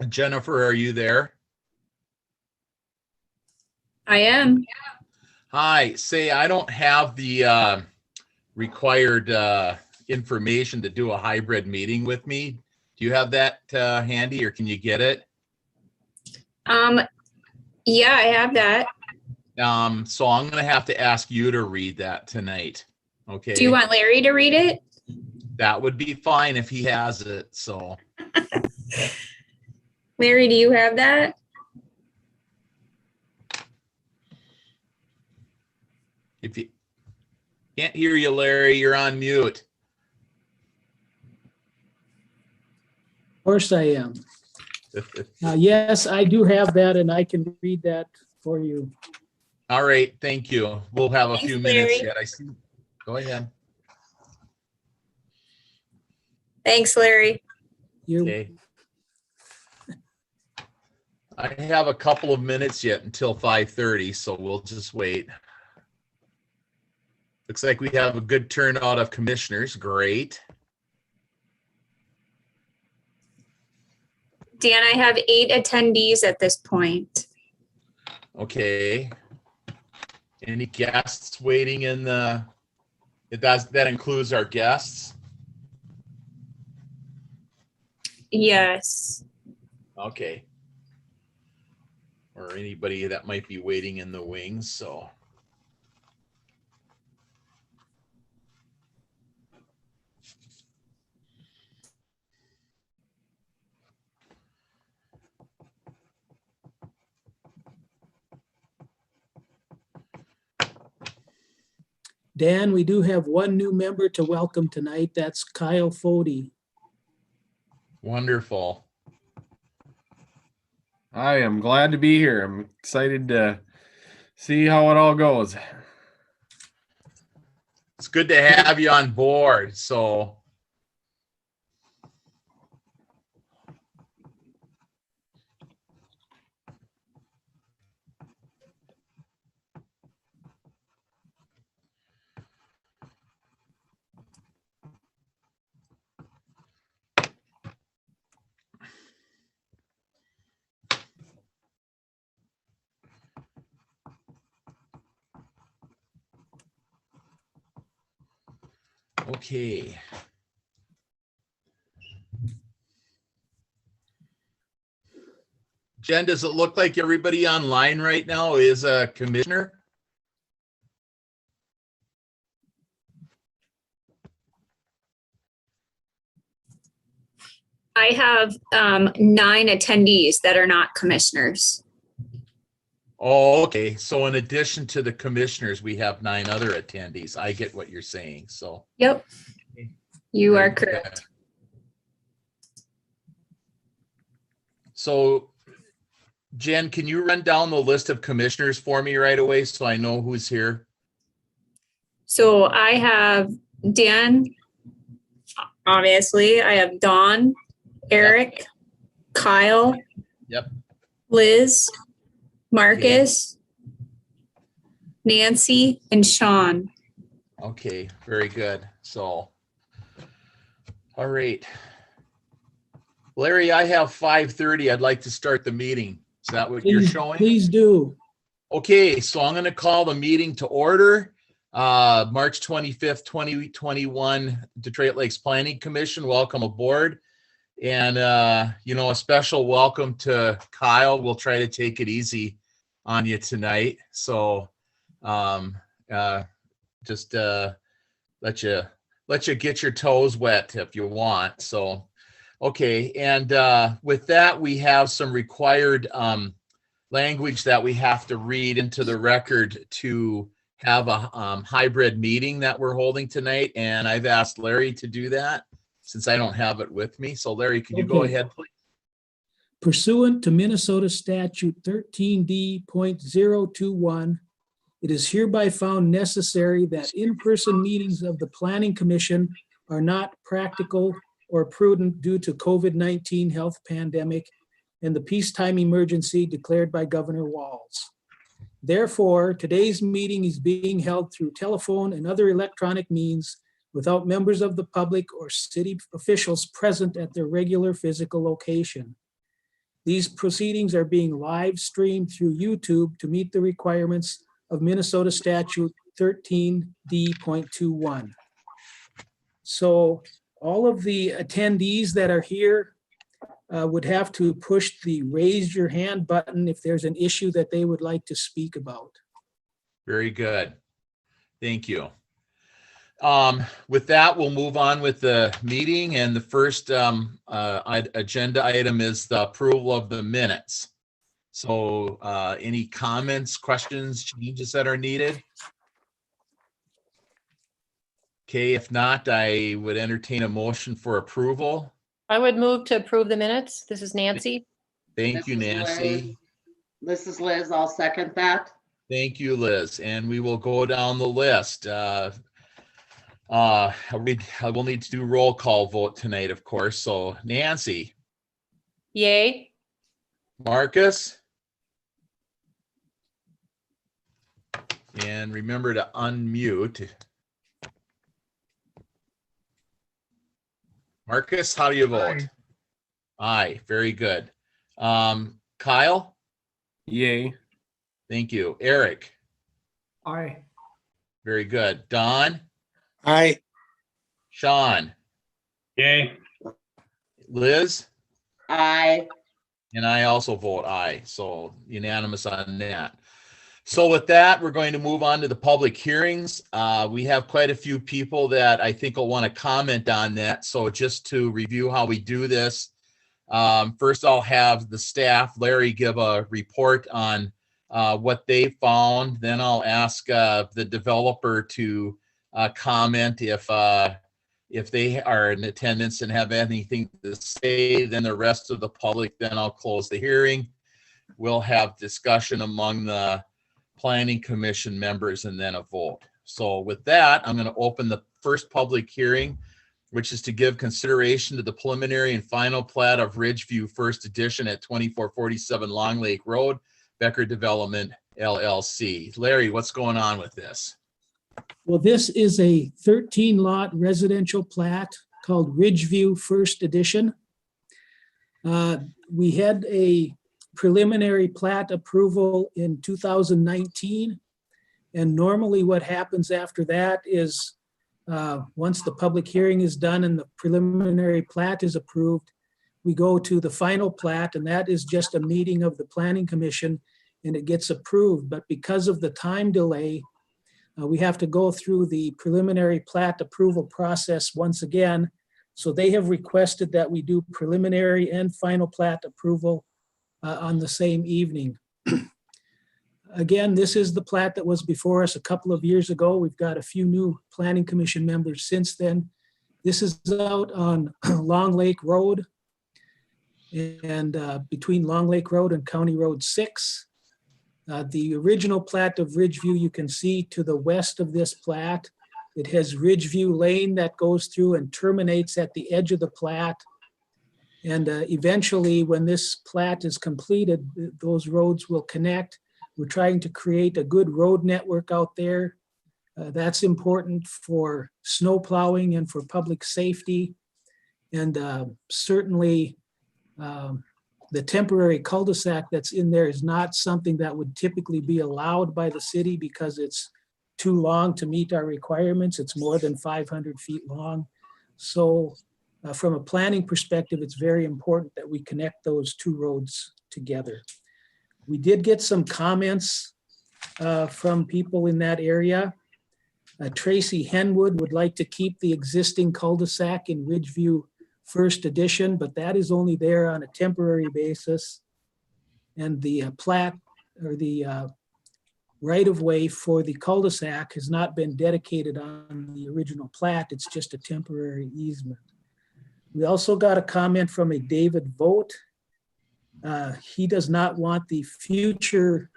Jennifer, are you there? I am. Hi, say I don't have the required information to do a hybrid meeting with me. Do you have that handy, or can you get it? Yeah, I have that. So I'm going to have to ask you to read that tonight. Okay. Do you want Larry to read it? That would be fine if he has it. So Larry, do you have that? if you can't hear you, Larry, you're on mute. Of course I am. Yes, I do have that, and I can read that for you. All right, thank you. We'll have a Thanks, few minutes Larry. yet. I see. Go ahead. Thanks, Larry. Okay. I have a couple of minutes yet until 5:30, so we'll just wait. Looks like we have a good turnout of commissioners. Great. Dan, I have 8 attendees at this point. Okay. Any guests waiting in the? That includes our guests. Yes. Okay. Or anybody that might be waiting in the wings. So. Dan, we do have one new member to welcome tonight. That's Kyle Fody. Wonderful. I am glad to be here. I'm excited to see how it all goes. It's good to have you on board. So. Okay. Jen, does it look like everybody online right now is a commissioner? I have 9 attendees that are not commissioners. Oh, okay. So in addition to the commissioners, we have 9 other attendees. I get what you're saying. So. Yep. You Very are good. correct. So, Jen, can you run down the list of commissioners for me right away so I know who's here? So I have Dan, obviously. I have Dawn, Eric, Yep. Kyle, Yep. Liz, Marcus, Nancy, and Sean. Okay, very good. So, all right. Larry, I have 5:30. I'd like to start the meeting. Is that what you're showing? Please do. Okay, so I'm going to call the meeting to order. March 25th, 2021, Detroit Lakes Planning Commission, welcome aboard. And, a special welcome to Kyle. We'll try to take it easy on you tonight. So just let you get your toes wet if you want. So, okay. And with that, we have some required language that we have to read into the record to have a hybrid meeting that we're holding tonight. And I've asked Larry to do that since I don't have it with me. So Larry, can you go ahead, please? Pursuant to Minnesota Statute 13D.021, it is hereby found necessary that in-person meetings of the Planning Commission are not practical or prudent due to COVID-19 health pandemic and the peacetime emergency declared by Governor Walz. Therefore, today's meeting is being held through telephone and other electronic means without members of the public or city officials present at their regular physical location. These proceedings are being live streamed through YouTube to meet the requirements of Minnesota Statute 13D.21. So all of the attendees that are here would have to push the raise your hand button if there's an issue that they would like to speak about. Very good. Thank you. With that, we'll move on with the meeting, and the first agenda item is the approval of the minutes. So any comments, questions, changes that are needed? Okay, if not, I would entertain a motion for approval. I would move to approve the minutes. This is Nancy. Thank you, This is Nancy. This is Liz. I'll second that. Thank you, Liz. And we will go down the list. I will need to do roll call vote tonight, of course. So Nancy, Yay. Marcus, and remember to unmute. Marcus, how do you vote? Aye, very good. Kyle, Yay. thank you. Eric, Aye. very good. Don, Aye. Sean, Yay. Liz, Aye. and I also vote aye. So unanimous on that. So with that, we're going to move on to the public hearings. We have quite a few people that I think will want to comment on that. So just to review how we do this, first I'll have the staff, Larry, give a report on what they found. Then I'll ask the developer to comment if they are in attendance and have anything to say. Then the rest of the public, then I'll close the hearing. We'll have discussion among the Planning Commission members and then a vote. So with that, I'm going to open the first public hearing, which is to give consideration to the preliminary and final plat of Ridgeview First Edition at 2447 Long Lake Road, Becker Development LLC. Larry, what's going on with this? Well, this is a 13-lot residential plat called Ridgeview First Edition. We had a preliminary plat approval in 2019. And normally what happens after that is once the public hearing is done and the preliminary plat is approved, we go to the final plat, and that is just a meeting of the Planning Commission and it gets approved. But because of the time delay, we have to go through the preliminary plat approval process once again. So they have requested that we do preliminary and final plat approval on the same evening. Again, this is the plat that was before us a couple of years ago. We've got a few new Planning Commission members since then. This is out on Long Lake Road and between Long Lake Road and County Road 6. The original plat of Ridgeview, you can see to the west of this plat. It has Ridgeview Lane that goes through and terminates at the edge of the plat. And eventually, when this plat is completed, those roads will connect. We're trying to create a good road network out there. That's important for snow plowing and for public safety. And certainly, the temporary cul-de-sac that's in there is not something that would typically be allowed by the city because it's too long to meet our requirements. It's more than 500 feet long. So from a planning perspective, it's very important that we connect those two roads together. We did get some comments from people in that area. Tracy Henwood would like to keep the existing cul-de-sac in Ridgeview First Edition, but that is only there on a temporary basis. And the plat or the right-of-way for the cul-de-sac has not been dedicated on the original plat. It's just a temporary easement. We also got a comment from a David Vogt. He does not want the future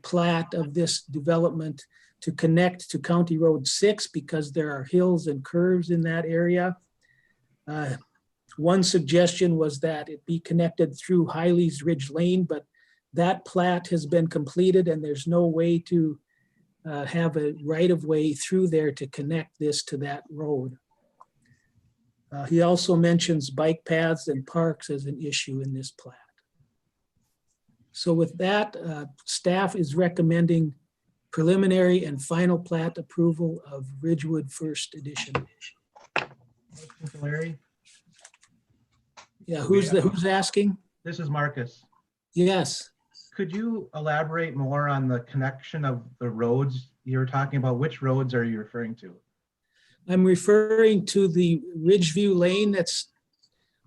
plat of this development to connect to County Road 6 because there are hills and curves in that area. One suggestion was that it be connected through Hiley's Ridge Lane, but that plat has been completed and there's no way to have a right-of-way through there to connect this to that road. He also mentions bike paths and parks as an issue in this plat. So with that, staff is recommending preliminary and final plat approval of Ridgewood First Edition. Larry, Yeah, who's asking? this is Marcus. Yes. Could you elaborate more on the connection of the roads you're talking about? Which roads are you referring to? I'm referring to the Ridgeview Lane that's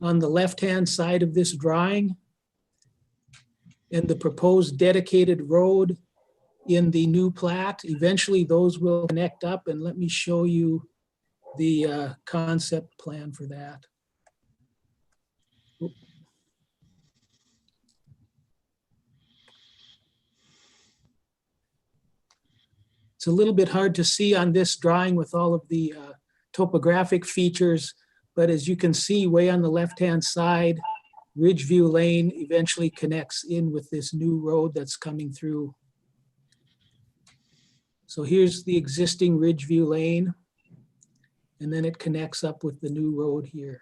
on the left-hand side of this drawing and the proposed dedicated road in the new plat. Eventually, those will connect up, and let me show you the concept plan for that. It's a little bit hard to see on this drawing with all of the topographic features, but as you can see way on the left-hand side, Ridgeview Lane eventually connects in with this new road that's coming through. So here's the existing Ridgeview Lane, and then it connects up with the new road here.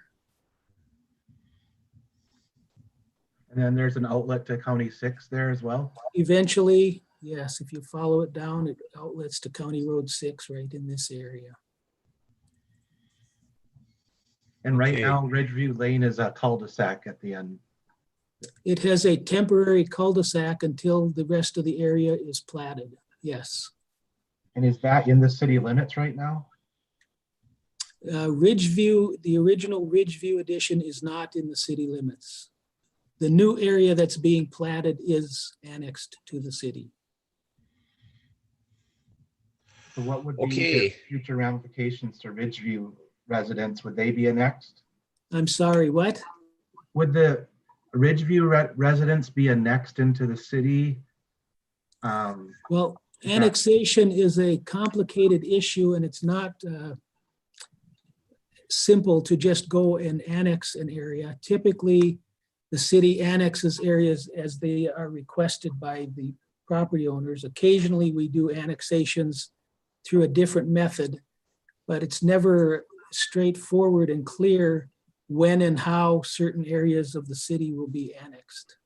And then there's an outlet to County 6 there as well. Eventually, yes, if you follow it down, it outlets to County Road 6 right in this area. And right Okay. now, Ridgeview Lane is a cul-de-sac at the end. It has a temporary cul-de-sac until the rest of the area is platted, yes. And is that in the city limits right now? Ridgeview, the original Ridgeview edition is not in the city limits. The new area that's being platted is annexed to the city. So what would be the Okay. future ramifications to Ridgeview residents? Would they be annexed? I'm sorry, what? Would the Ridgeview residents be annexed into the city? Well, annexation is a complicated issue, and it's not simple to just go and annex an area. Typically, the city annexes areas as they are requested by the property owners. Occasionally, we do annexations through a different method, but it's never straightforward and clear when and how certain areas of the city will be annexed.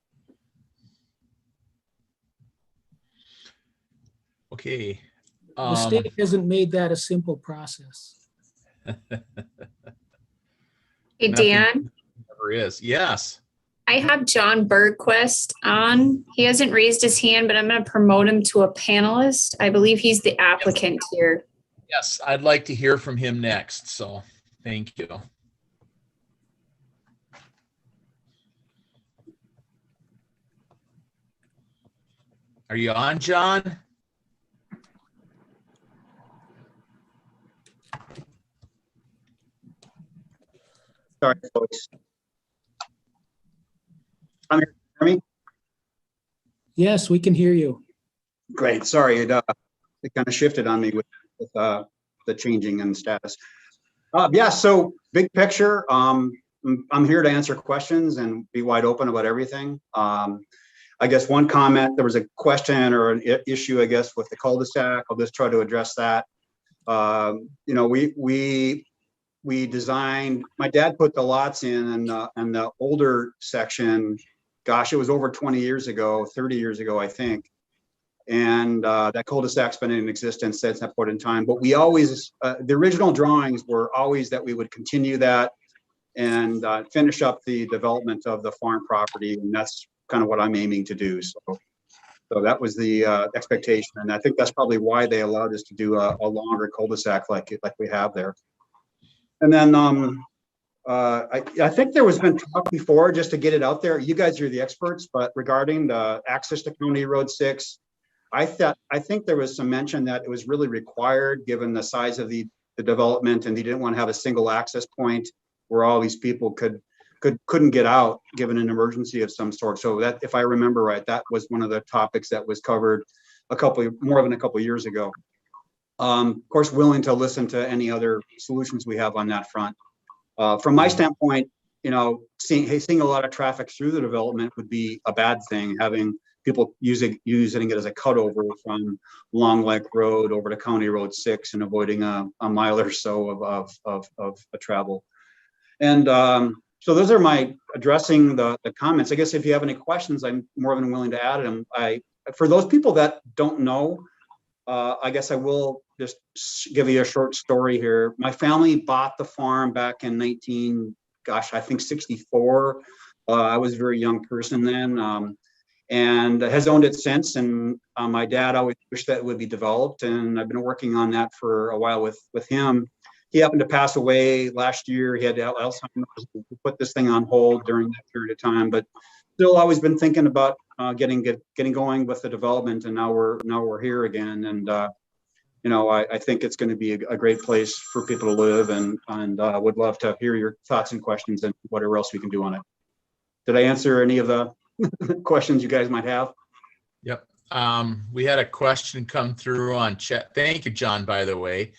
Okay. The state hasn't made that a simple process. Hey, Nothing Dan, Never is. Yes. I have John Bergquist on. He hasn't raised his hand, but I'm going to promote him to a panelist. I believe he's the applicant here. Yes, I'd like to hear from him next. So thank you. Are you on, John? Sorry, folks. I'm here. Hear me? Yes, we can hear you. Great. Sorry, it kind of shifted on me with the changing in status. Yeah. So big picture. I'm here to answer questions and be wide open about everything. I guess one comment. There was a question or an issue, I guess, with the cul-de-sac. I'll just try to address that. You know, we designed, my dad put the lots in and the older section, gosh, it was over 20 years ago, 30 years ago, I think. And that cul-de-sac's been in existence since that point in time. But we always, the original drawings were always that we would continue that and finish up the development of the farm property. And that's kind of what I'm aiming to do. So that was the expectation. And I think that's probably why they allowed us to do a longer cul-de-sac like we have there. And then I think there was been talk before, just to get it out there. You guys are the experts, but regarding the access to County Road 6, I think there was some mention that it was really required given the size of the development, and they didn't want to have a single access point where all these people couldn't get out given an emergency of some sort. So that, if I remember right, that was one of the topics that was covered more than a couple of years ago. Of course, willing to listen to any other solutions we have on that front. From my standpoint, you know, seeing a lot of traffic through the development would be a bad thing. Having people using it as a cutover from Long Lake Road over to County Road 6 and avoiding a mile or so of travel. And So those are my addressing the comments. I guess if you have any questions, I'm more than willing to add them. For those people that don't know, I guess I will just give you a short story here. My family bought the farm back in I think 64. I was a very young person then, and has owned it since. And my dad always wished that it would be developed, and I've been working on that for a while with him. He happened to pass away last year. He had Alzheimer's. We put this thing on hold during that period of time, but still always been thinking about getting going with the development. And now we're here again. And I think it's going to be a great place for people to live, and would love to hear your thoughts and questions and whatever else we can do on it. Did I answer any of the questions you guys might have? Yep. We had a question come through on chat. Thank you, John, by the way.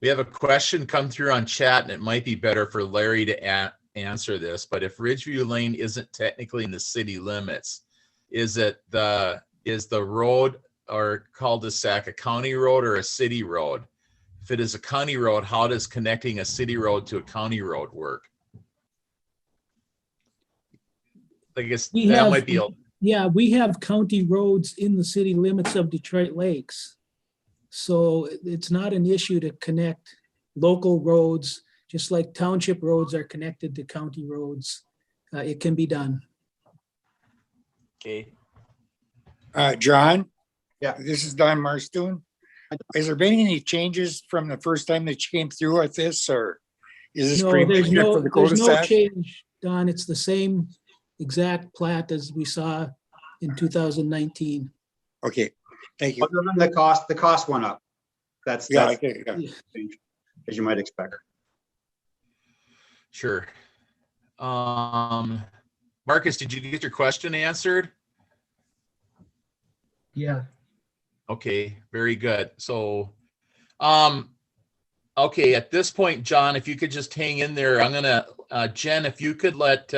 We have a question come through on chat, and it might be better for Larry to answer this, but if Ridgeview Lane isn't technically in the city limits, is the road or cul-de-sac a county road or a city road? If it is a county road, how does connecting a city road to a county road work? I guess that might be. Yeah, we have county roads in the city limits of Detroit Lakes. So it's not an issue to connect local roads, just like township roads are connected to county roads. It can be done. Okay. John? Yeah. This is Don Marstoon. Has there been any changes from the first time that you came through with this, or is this No, pretty much there's it no, for the there's no cul-de-sac? change, Don. It's the same exact plat as we saw in 2019. Okay, thank you. Other than the cost went up. That's Okay, yeah. as you might expect. Sure. Marcus, did you get your question answered? Yeah. Okay, very good. So, okay, at this point, John, if you could just hang in there, I'm gonna, Jen, if you could let,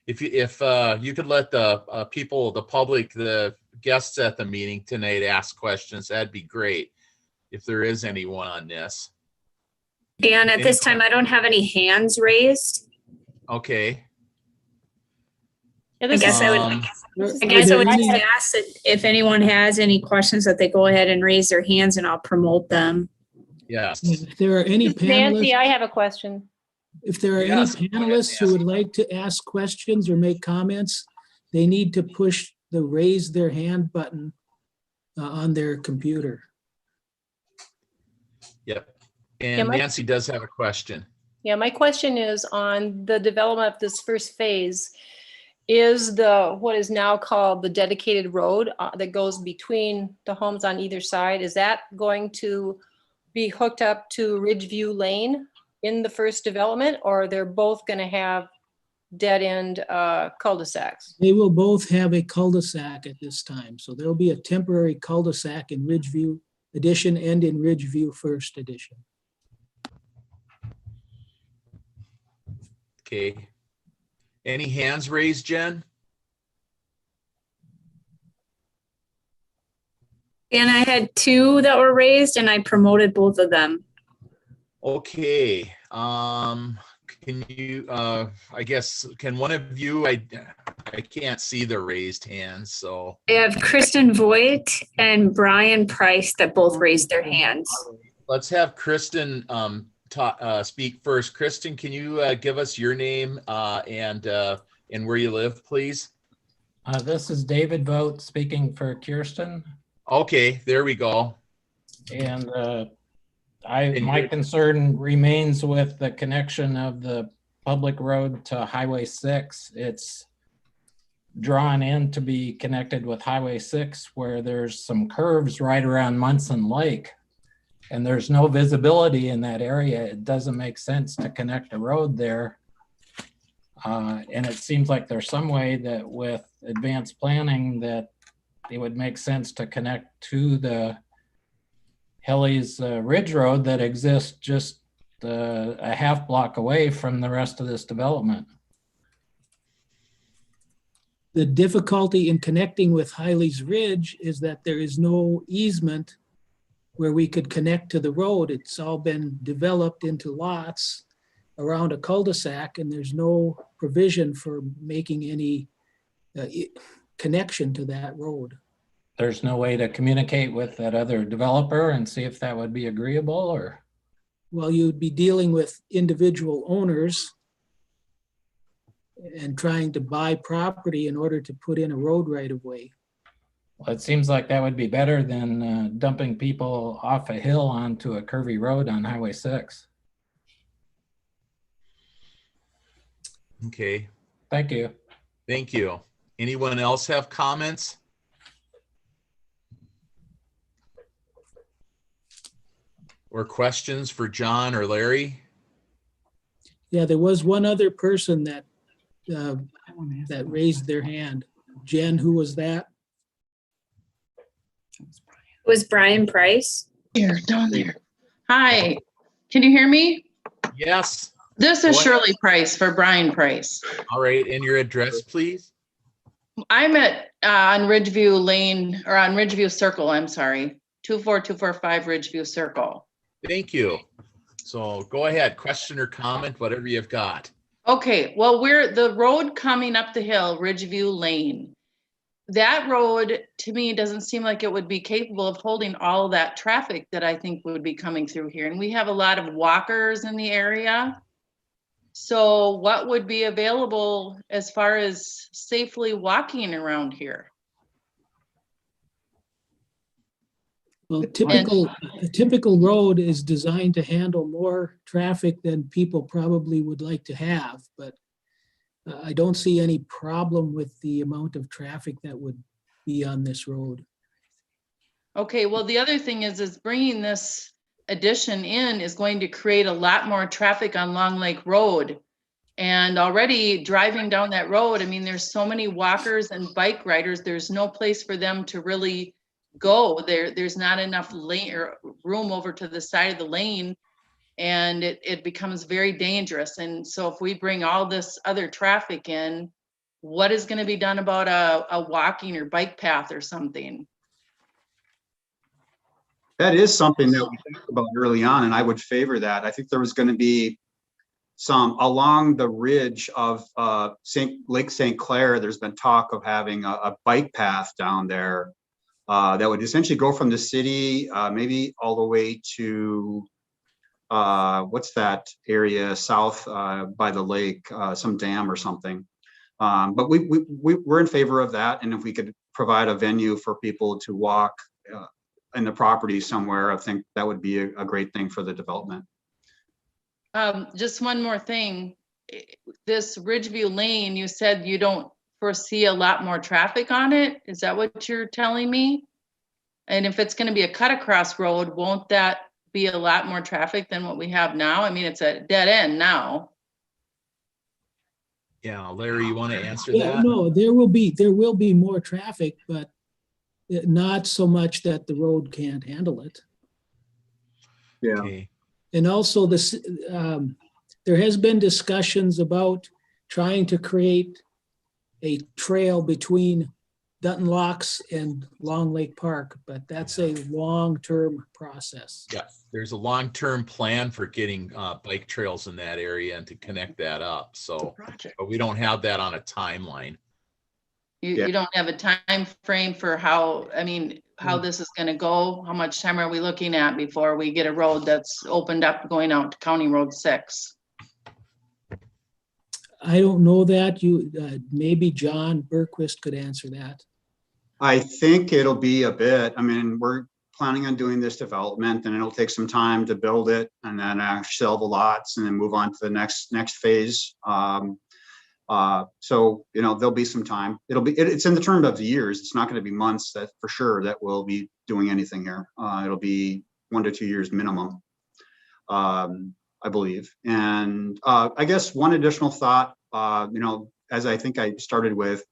if you could let the people, the public, the guests at the meeting tonight ask questions, that'd be great. If there is anyone on this. Dan, at this time, I don't have any hands raised. Okay. Yeah, I this guess is- I would, I guess I would just ask that if anyone has any questions, that they go ahead and raise their hands and I'll promote them. Yes. If there are any Nancy, panelists, I have a question. if there are any Yes, go ahead, panelists who Nancy. would like to ask questions or make comments, they need to push the raise their hand button on their computer. Yep. Yeah, And my- Nancy does have a question. Yeah, my question is on the development of this first phase. Is what is now called the dedicated road that goes between the homes on either side, is that going to be hooked up to Ridgeview Lane in the first development, or they're both going to have dead end cul-de-sacs? They will both have a cul-de-sac at this time. So there'll be a temporary cul-de-sac in Ridgeview Edition and in Ridgeview First Edition. Okay. Any hands raised, Jen? And I had two that were raised and I promoted both of them. Okay. Can you, I guess, can one of you, I can't see the raised hands, so. I have Kristen Voigt and Brian Price that both raised their hands. Let's have Kristen speak first. Kristen, can you give us your name and where you live, please? This is David Vogt speaking for Kirsten. Okay, there we go. And my concern remains with the connection of the public road to Highway 6. It's drawn in to be connected with Highway 6, where there's some curves right around Munson Lake. And there's no visibility in that area. It doesn't make sense to connect a road there. And it seems like there's some way that with advanced planning that it would make sense to connect to the Helly's Ridge Road that exists just a half block away from the rest of this development. The difficulty in connecting with Hiley's Ridge is that there is no easement where we could connect to the road. It's all been developed into lots. around a cul-de-sac and there's no provision for making any connection to that road. There's no way to communicate with that other developer and see if that would be agreeable, or? Well, you'd be dealing with individual owners and trying to buy property in order to put in a road right of way. Well, it seems like that would be better than dumping people off a hill onto a curvy road on Highway 6. Okay, Thank you. thank you. Anyone else have comments? Or questions for John or Larry? Yeah, there was one other person that that raised their hand. Jen, who was that? It was Brian Price. Here, down there. Hi, can you hear me? Yes. This Go is ahead. Shirley Price for Brian Price. All right, and your address, please? I'm at on Ridgeview Lane, or on Ridgeview Circle, I'm sorry. 24245 Ridgeview Circle. Thank you. So go ahead, question or comment, whatever you've got. Okay, well, we're the road coming up the hill, Ridgeview Lane. That road, to me, doesn't seem like it would be capable of holding all of that traffic that I think would be coming through here. And we have a lot of walkers in the area. So what would be available as far as safely walking around here? Well, a typical road is designed to handle more traffic than people probably would like to have, but I don't see any problem with the amount of traffic that would be on this road. Okay, well, the other thing is bringing this addition in is going to create a lot more traffic on Long Lake Road. And already driving down that road, I mean, there's so many walkers and bike riders, there's no place for them to really go. There's not enough lane or room over to the side of the lane, and it becomes very dangerous. And so if we bring all this other traffic in, what is going to be done about a walking or bike path or something? That is something that we talked about early on, and I would favor that. I think there was going to be some along the ridge of Lake St. Clair. There's been talk of having a bike path down there that would essentially go from the city, maybe all the way to what's that area south by the lake, some dam or something. But we're in favor of that, and if we could provide a venue for people to walk in the property somewhere, I think that would be a great thing for the development. Just one more thing. This Ridgeview Lane, you said you don't foresee a lot more traffic on it. Is that what you're telling me? And if it's going to be a cut across road, won't that be a lot more traffic than what we have now? I mean, it's a dead end now. Yeah, Larry, you want to answer Yeah, that? no, there will be more traffic, but not so much that the road can't handle it. Yeah. Okay. And also this, there has been discussions about trying to create a trail between Dutton Locks and Long Lake Park, but that's a long-term process. Yeah, there's a long-term plan for getting bike trails in that area and to connect that up. So, but we don't have that on a timeline. You don't have a time frame for how this is going to go? How much time are we looking at before we get a road that's opened up going out to County Road 6? I don't know that. Maybe John Bergquist could answer that. I think it'll be a bit. I mean, we're planning on doing this development, and it'll take some time to build it, and then sell the lots, and then move on to the next phase. So there'll be some time. It's in the term of years. It's not going to be months, that for sure, that we'll be doing anything here. It'll be 1 to 2 years minimum, I believe. And I guess one additional thought, as I think I started with,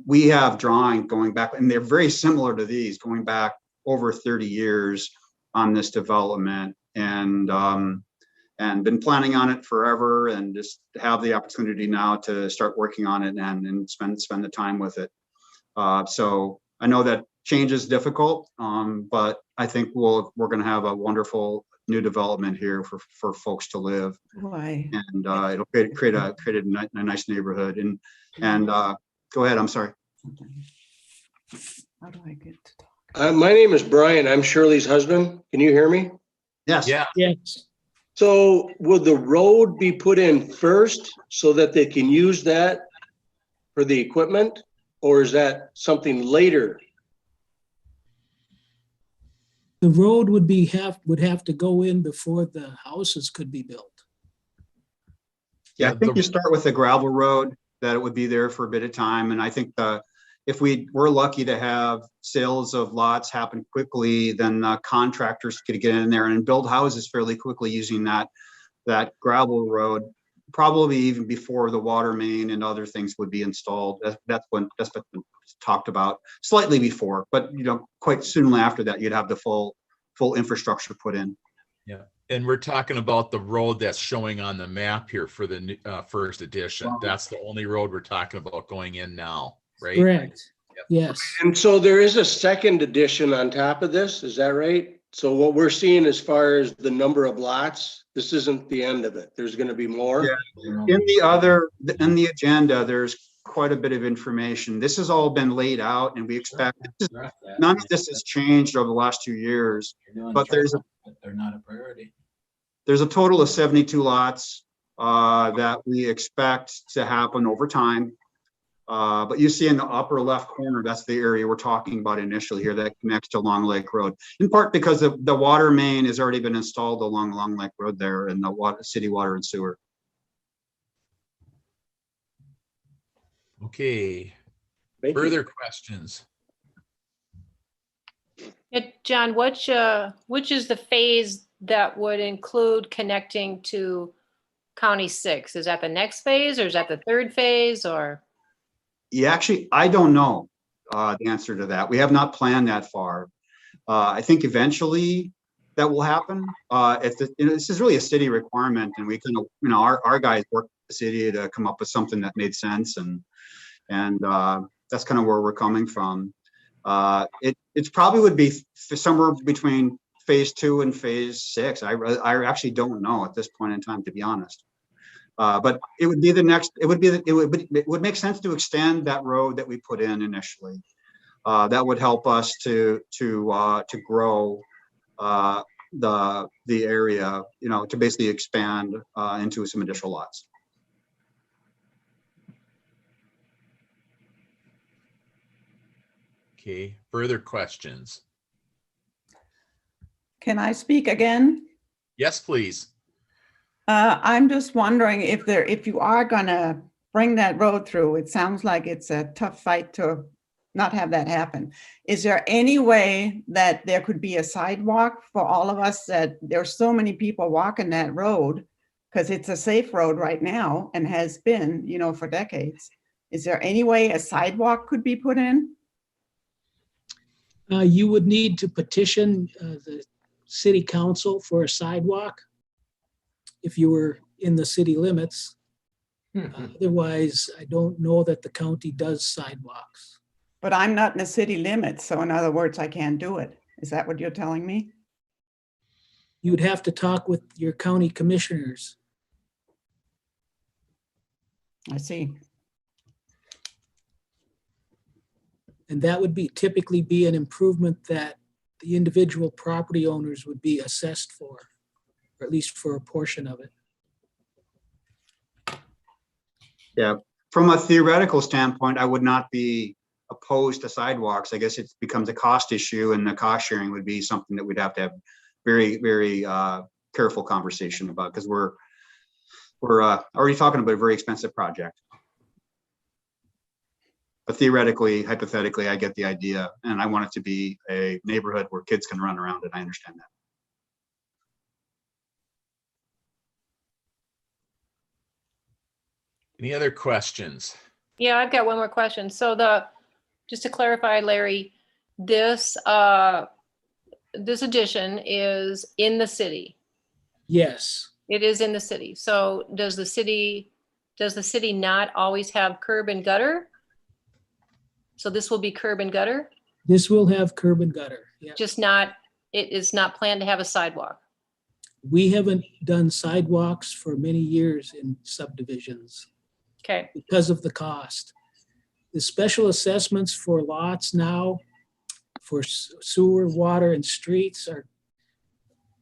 we have drawing going back, and they're very similar to these, going back over 30 years on this development, and been planning on it forever, and just have the opportunity now to start working on it and spend the time with it. So I know that change is difficult, but I think we're going to have a wonderful new development here for folks to live. Why? And it'll create a nice neighborhood. And go ahead. I'm sorry. How do I get to talk? My name is Brian. I'm Shirley's husband. Can you hear me? Yes. Yeah. Yes. So would the road be put in first so that they can use that for the equipment? Or is that something later? The road would have to go in before the houses could be built. Yeah, I think you start with a gravel road, that it would be there for a bit of time. And I think if we're lucky to have sales of lots happen quickly, then contractors could get in there and build houses fairly quickly using that gravel road, probably even before the water main and other things would be installed. That's been talked about slightly before, but quite soon after that, you'd have the full infrastructure put in. Yeah. And we're talking about the road that's showing on the map here for the first edition. Wow. That's the only road we're talking about going in now, right? Correct. Yes. And so there is a second edition on top of this, is that right? So what we're seeing as far as the number of lots, this isn't the end of it. There's going to be more. Yeah. In the agenda, there's quite a bit of information. This has all been laid out, and we expect none of this has changed over the last 2 years. But they're not a priority. There's a total of 72 lots that we expect to happen over time. But you see in the upper left corner, that's the area we're talking about initially here that connects to Long Lake Road, in part because the water main has already been installed along Long Lake Road there, and the city water and sewer. Okay. Further questions? John, which is the phase that would include connecting to County 6? Is that the next phase, or is that the third phase, or? Yeah, actually, I don't know the answer to that. We have not planned that far. I think eventually that will happen. This is really a city requirement, and we can, our guys work with the city to come up with something that made sense, and that's kind of where we're coming from. It's probably would be somewhere between phase 2 and phase 6. I actually don't know at this point in time, to be honest. But it would be the next. It would make sense to extend that road that we put in initially. That would help us to grow the area, to basically expand into some additional lots. Okay, further questions? Can I speak again? Yes, please. I'm just wondering if you are gonna bring that road through, it sounds like it's a tough fight to not have that happen. Is there any way that there could be a sidewalk for all of us, that there's so many people walking that road, because it's a safe road right now and has been, for decades. Is there any way a sidewalk could be put in? You would need to petition the city council for a sidewalk if you were in the city limits. Otherwise, I don't know that the county does sidewalks. But I'm not in the city limits, so in other words, I can't do it. Is that what you're telling me? You would have to talk with your county commissioners. I see. And that would typically be an improvement that the individual property owners would be assessed for, or at least for a portion of it. Yeah, from a theoretical standpoint, I would not be opposed to sidewalks. I guess it becomes a cost issue, and the cost sharing would be something that we'd have to have very, very careful conversation about, because we're already talking about a very expensive project. But theoretically, hypothetically, I get the idea, and I want it to be a neighborhood where kids can run around, and I understand that. Any other questions? Yeah, I've got one more question. So just to clarify, Larry, this addition is in the city. Yes. It is in the city. So does the city not always have curb and gutter? So this will be curb and gutter? This will have curb and gutter. Yeah. It is not planned to have a sidewalk. We haven't done sidewalks for many years in subdivisions Okay, because of the cost. The special assessments for lots now for sewer, water, and streets are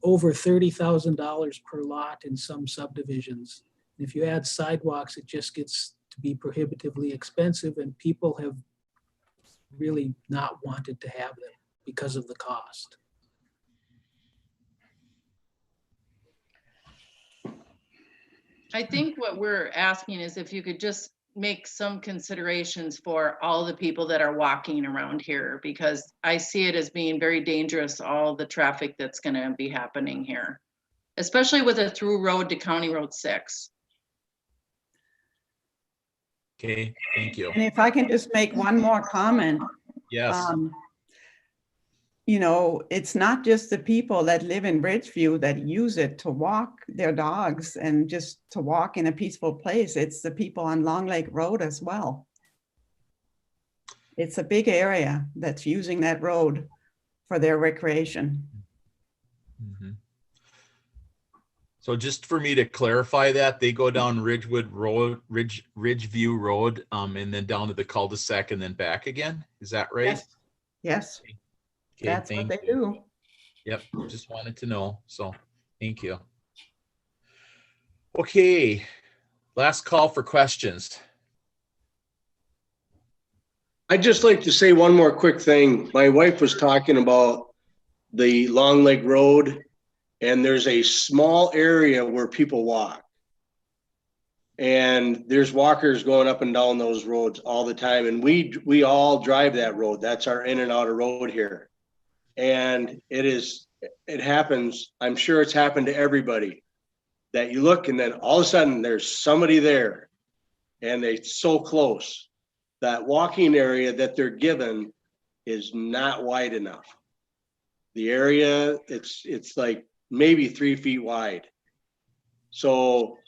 over $30,000 per lot in some subdivisions. If you add sidewalks, it just gets to be prohibitively expensive, and people have really not wanted to have them because of the cost. I think what we're asking is if you could just make some considerations for all the people that are walking around here, because I see it as being very dangerous, all the traffic that's gonna be happening here, especially with a through road to County Road 6. Okay, thank you. And if I can just make one more comment. Yes. You know, it's not just the people that live in Bridgeview that use it to walk their dogs and just to walk in a peaceful place. It's the people on Long Lake Road as well. It's a big area that's using that road for their recreation. Mhm. So just for me to clarify that, they go down Ridgewood Road, Ridgeview Road, and then down to the cul-de-sac and then back again? Is that right? Yes. Yes. Okay, That's what thank they you. do. Yep, just wanted to know, so thank you. Okay, last call for questions. I'd just like to say one more quick thing. My wife was talking about the Long Lake Road, and there's a small area where people walk. And there's walkers going up and down those roads all the time. And we all drive that road. That's our in and out of road here. And it happens, I'm sure it's happened to everybody, that you look and then all of a sudden there's somebody there and they're so close. That walking area that they're given is not wide enough. The area, it's like maybe 3 feet wide. So,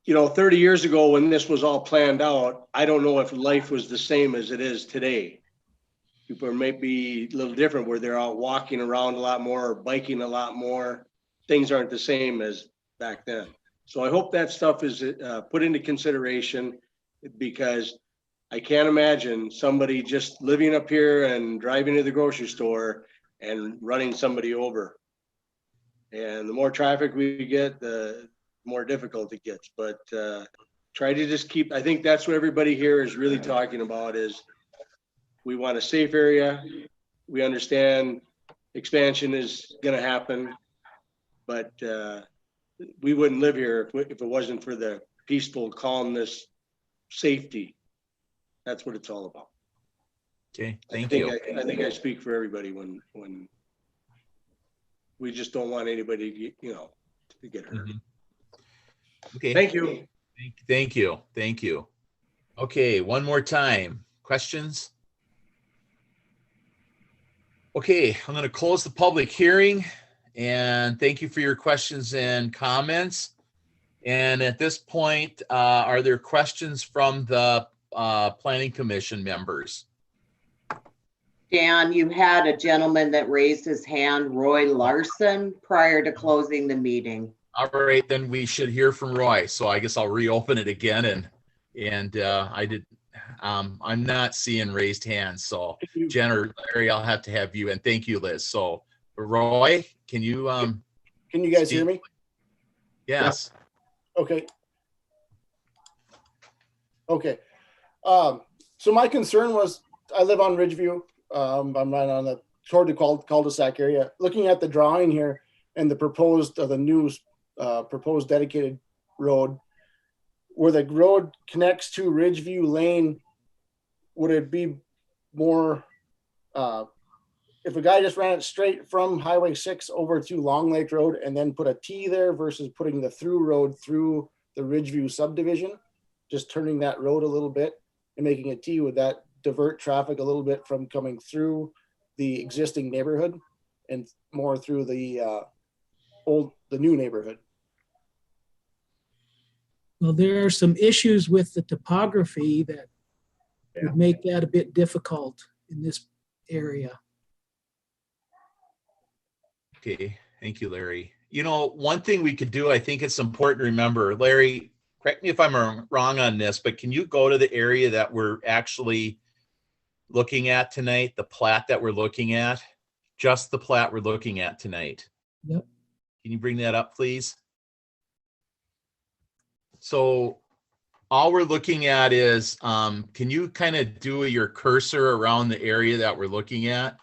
you know, 30 years ago when this was all planned out, I don't know if life was the same as it is today. People may be a little different where they're out walking around a lot more, or biking a lot more. Things aren't the same as back then. So I hope that stuff is put into consideration, because I can't imagine somebody just living up here and driving to the grocery store and running somebody over. And the more traffic we get, the more difficult it gets. But try to just keep, I think that's what everybody here is really talking about is we want a safe area. We understand expansion is going to happen, but we wouldn't live here if it wasn't for the peaceful calmness, safety. That's what it's all about. Okay, thank you. I think I speak for everybody when we just don't want anybody to get, to get hurt. Okay. Thank you. Thank you. Thank you. Okay, one more time. Questions? Okay, I'm going to close the public hearing, and thank you for your questions and comments. And at this point, are there questions from the Planning Commission members? Dan, you had a gentleman that raised his hand, Roy Larson, prior to closing the meeting. All right, then we should hear from Roy. So I guess I'll reopen it again, and I'm not seeing raised hands. So Jen or Larry, I'll have to have you. And thank you, Liz. So Roy, can you can you guys hear me? Yes. Okay. Okay. So my concern was, I live on Ridgeview. I'm right on toward the cul-de-sac area. Looking at the drawing here and the proposed dedicated road, where the road connects to Ridgeview Lane, would it be more, if a guy just ran it straight from Highway 6 over to Long Lake Road and then put a T there versus putting the through road through the Ridgeview subdivision, just turning that road a little bit and making a T, would that divert traffic a little bit from coming through the existing neighborhood and more through the new neighborhood? Well, there are some issues with the topography that would make that a bit difficult in this area. Okay. Thank you, Larry. You know, one thing we could do, I think it's important to remember, Larry, correct me if I'm wrong on this, but can you go to the area that we're actually looking at tonight, the plat that we're looking at? Just the plat we're looking at tonight. Yep. Can you bring that up, please? So all we're looking at is, can you kind of do your cursor around the area that we're looking at?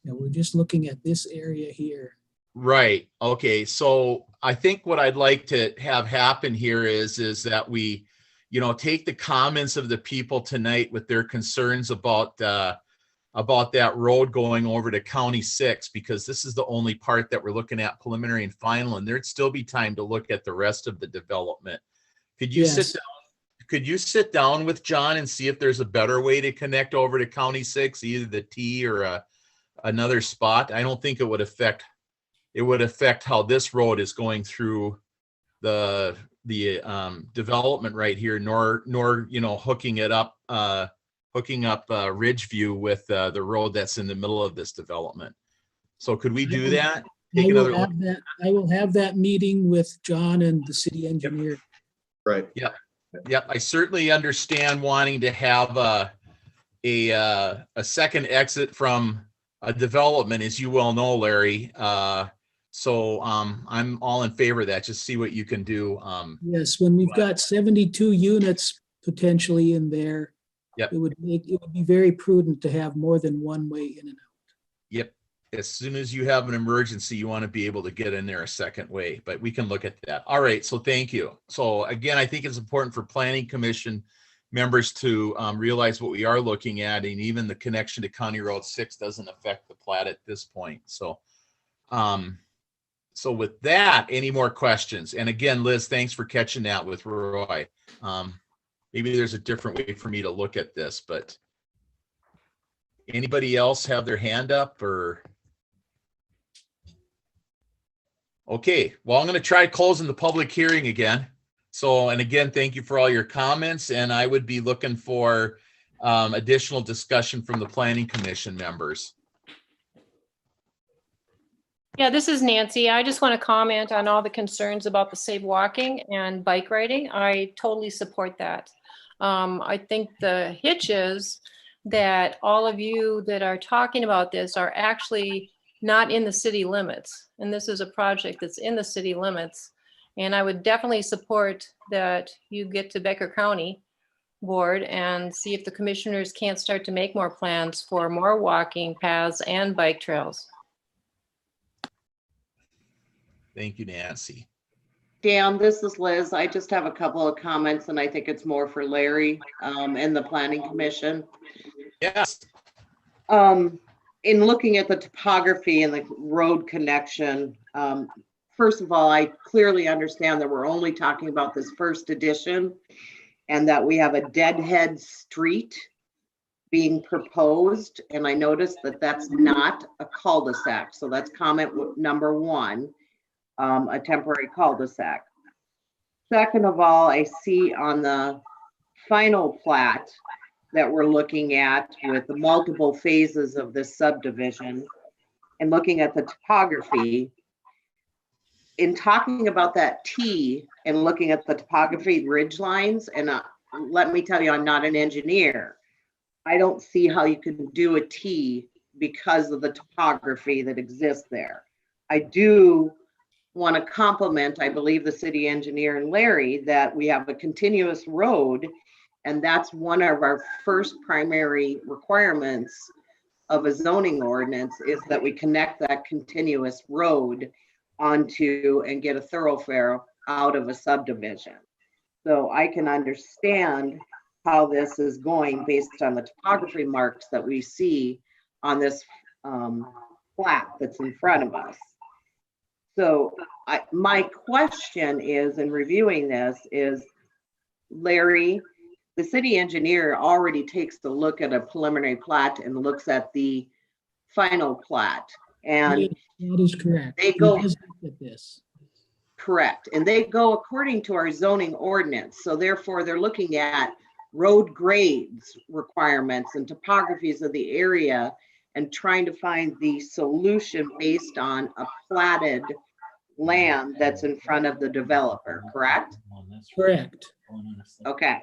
Yeah, we're just looking at this area here. Right. Okay. So I think what I'd like to have happen here is that we, you know, take the comments of the people tonight with their concerns about that road going over to County 6, because this is the only part that we're looking at preliminary and final, and there'd still be time to look at the rest of the development. Could you sit down? Could you sit down with John and see if there's a better way to connect over to County 6, either the T or another spot? I don't think it would affect how this road is going through the development right here, nor you know, hooking up Ridgeview with the road that's in the middle of this development. So could we do that? Take another look. I will have that meeting with John and the city engineer. Right. Yep. Yep. I certainly understand wanting to have a second exit from a development, as you well know, Larry. So I'm all in favor of that. Just see what you can do. Yes, when we've got 72 units potentially in there, yep, it would be very prudent to have more than one way in and out. Yep. As soon as you have an emergency, you want to be able to get in there a second way, but we can look at that. All right. So thank you. So again, I think it's important for Planning Commission members to realize what we are looking at, and even the connection to County Road 6 doesn't affect the plat at this point. So, so with that, any more questions? And again, Liz, thanks for catching that with Roy. Maybe there's a different way for me to look at this, but anybody else have their hand up or? Okay, well, I'm going to try closing the public hearing again. So, and again, thank you for all your comments, and I would be looking for additional discussion from the Planning Commission members. Yeah, this is Nancy. I just want to comment on all the concerns about the safe walking and bike riding. I totally support that. I think the hitch is that all of you that are talking about this are actually not in the city limits. And this is a project that's in the city limits. And I would definitely support that you get to Becker County Board and see if the commissioners can't start to make more plans for more walking paths and bike trails. Thank you, Nancy. Dan, this is Liz. I just have a couple of comments, and I think it's more for Larry and the Planning Commission. Yes. In looking at the topography and the road connection, first of all, I clearly understand that we're only talking about this first edition and that we have a deadhead street being proposed. And I noticed that that's not a cul-de-sac. So that's comment number one, a temporary cul-de-sac. Second of all, I see on the final plat that we're looking at with the multiple phases of this subdivision and looking at the topography, in talking about that T and looking at the topography ridge lines, and let me tell you, I'm not an engineer. I don't see how you can do a T because of the topography that exists there. I do want to compliment, I believe, the city engineer and Larry, that we have a continuous road, and that's one of our first primary requirements of a zoning ordinance, is that we connect that continuous road onto and get a thoroughfare out of a subdivision. So I can understand how this is going based on the topography marks that we see on this plat that's in front of us. So my question is, in reviewing this, is, Larry, the city engineer already takes a look at a preliminary plat and looks at the final plat. And that is correct. They go at this. Correct. And they go according to our zoning ordinance. So therefore they're looking at road grades requirements and topographies of the area and trying to find the solution based on a platted land that's in front of the developer, correct? Correct. Okay.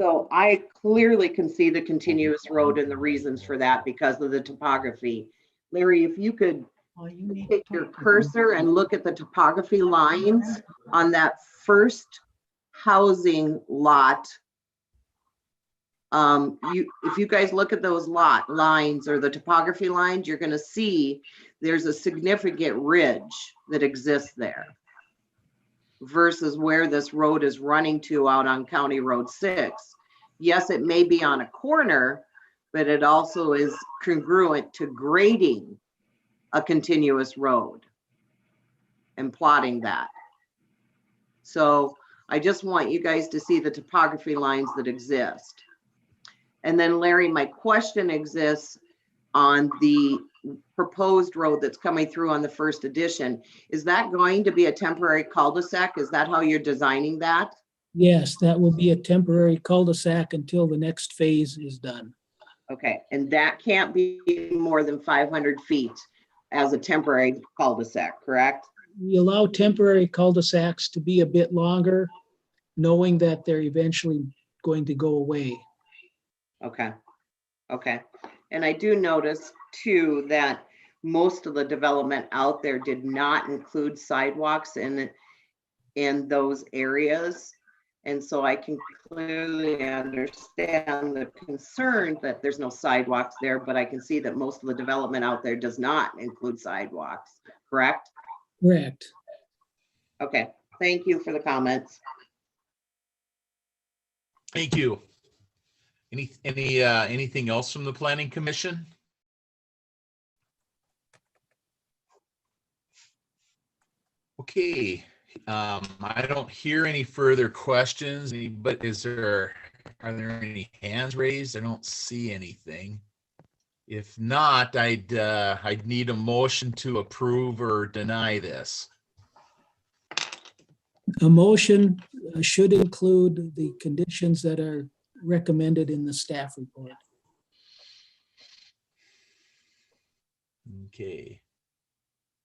So I clearly can see the continuous road and the reasons for that because of the topography. Larry, if you could take your cursor and look at the topography lines on that first housing lot. If you guys look at those lot lines or the topography lines, you're going to see there's a significant ridge that exists there versus where this road is running to out on County Road 6. Yes, it may be on a corner, but it also is congruent to grading a continuous road and plotting that. So I just want you guys to see the topography lines that exist. And then Larry, my question exists on the proposed road that's coming through on the first edition. Is that going to be a temporary cul-de-sac? Is that how you're designing that? Yes, that will be a temporary cul-de-sac until the next phase is done. Okay, and that can't be more than 500 feet as a temporary cul-de-sac, correct? We allow temporary cul-de-sacs to be a bit longer, knowing that they're eventually going to go away. Okay, okay. And I do notice too that most of the development out there did not include sidewalks in those areas. And so I can clearly understand the concern that there's no sidewalks there, but I can see that most of the development out there does not include sidewalks, correct? Correct. Okay, thank you for the comments. Thank you. Anything else from the Planning Commission? Okay, I don't hear any further questions, but are there any hands raised? I don't see anything. If not, I'd need a motion to approve or deny this. A motion should include the conditions that are recommended in the staff report. Okay.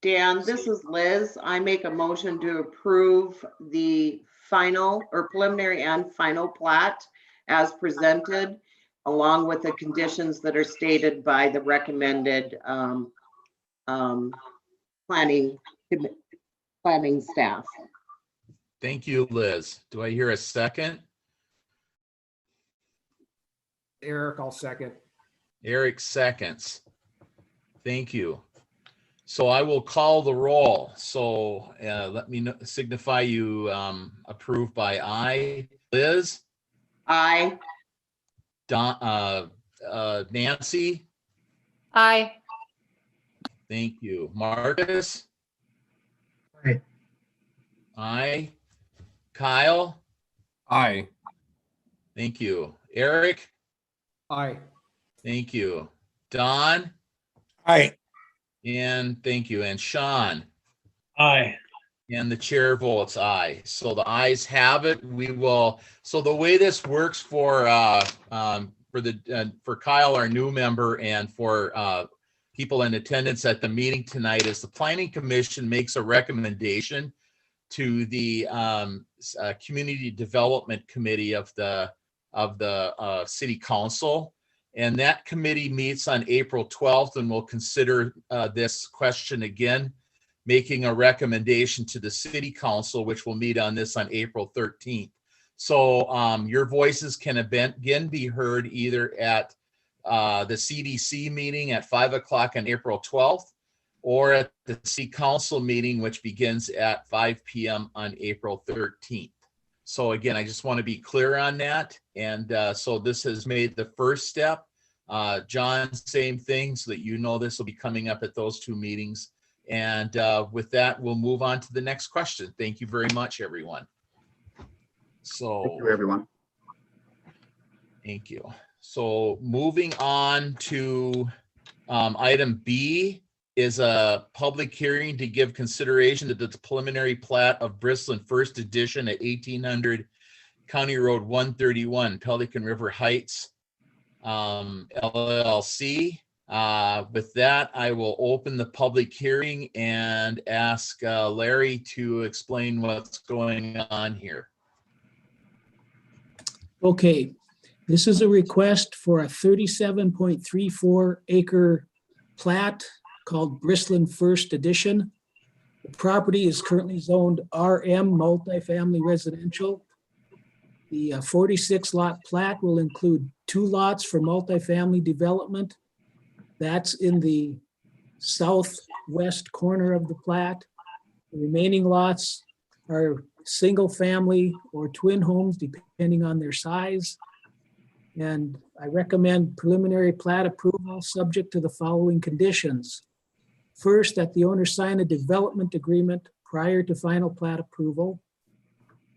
Dan, this is Liz. I make a motion to approve the final or preliminary and final plat as presented, along with the conditions that are stated by the recommended planning staff. Thank you, Liz. Do I hear a second? Eric, I'll second. Eric seconds. Thank you. So I will call the roll. So let me signify you approve by aye. Liz? Aye. Nancy? Aye. Thank you. Marcus? Aye. Aye. Kyle? Aye. Thank you. Eric? Aye. Thank you. Don? Aye. And thank you. And Sean? Aye. And the chair votes aye. So the ayes have it. We will. So the way this works for Kyle, our new member, and for people in attendance at the meeting tonight, is the Planning Commission makes a recommendation to the Community Development Committee of the City Council. And that committee meets on April 12th and will consider this question again, making a recommendation to the City Council, which will meet on this on April 13th. So your voices can again be heard either at the CDC meeting at 5 o'clock on April 12th or at the City Council meeting, which begins at 5 p.m. on April 13th. So again, I just want to be clear on that. And so this has made the first step. John, same thing, so that you know this will be coming up at those two meetings. And with that, we'll move on to the next question. Thank you very much, everyone. So Thank you, everyone. Thank you. So moving on to item B is a public hearing to give consideration to the preliminary plat of Bristol First Edition at 1800 County Road 131, Pelican River Heights, LLC. With that, I will open the public hearing and ask Larry to explain what's going on here. Okay, this is a request for a 37.34 acre plat called Bristland First Edition. The property is currently zoned RM multifamily residential. The 46 lot plat will include 2 lots for multifamily development. That's in the southwest corner of the plat. The remaining lots are single family or twin homes, depending on their size. And I recommend preliminary plat approval subject to the following conditions. First, that the owner sign a development agreement prior to final plat approval.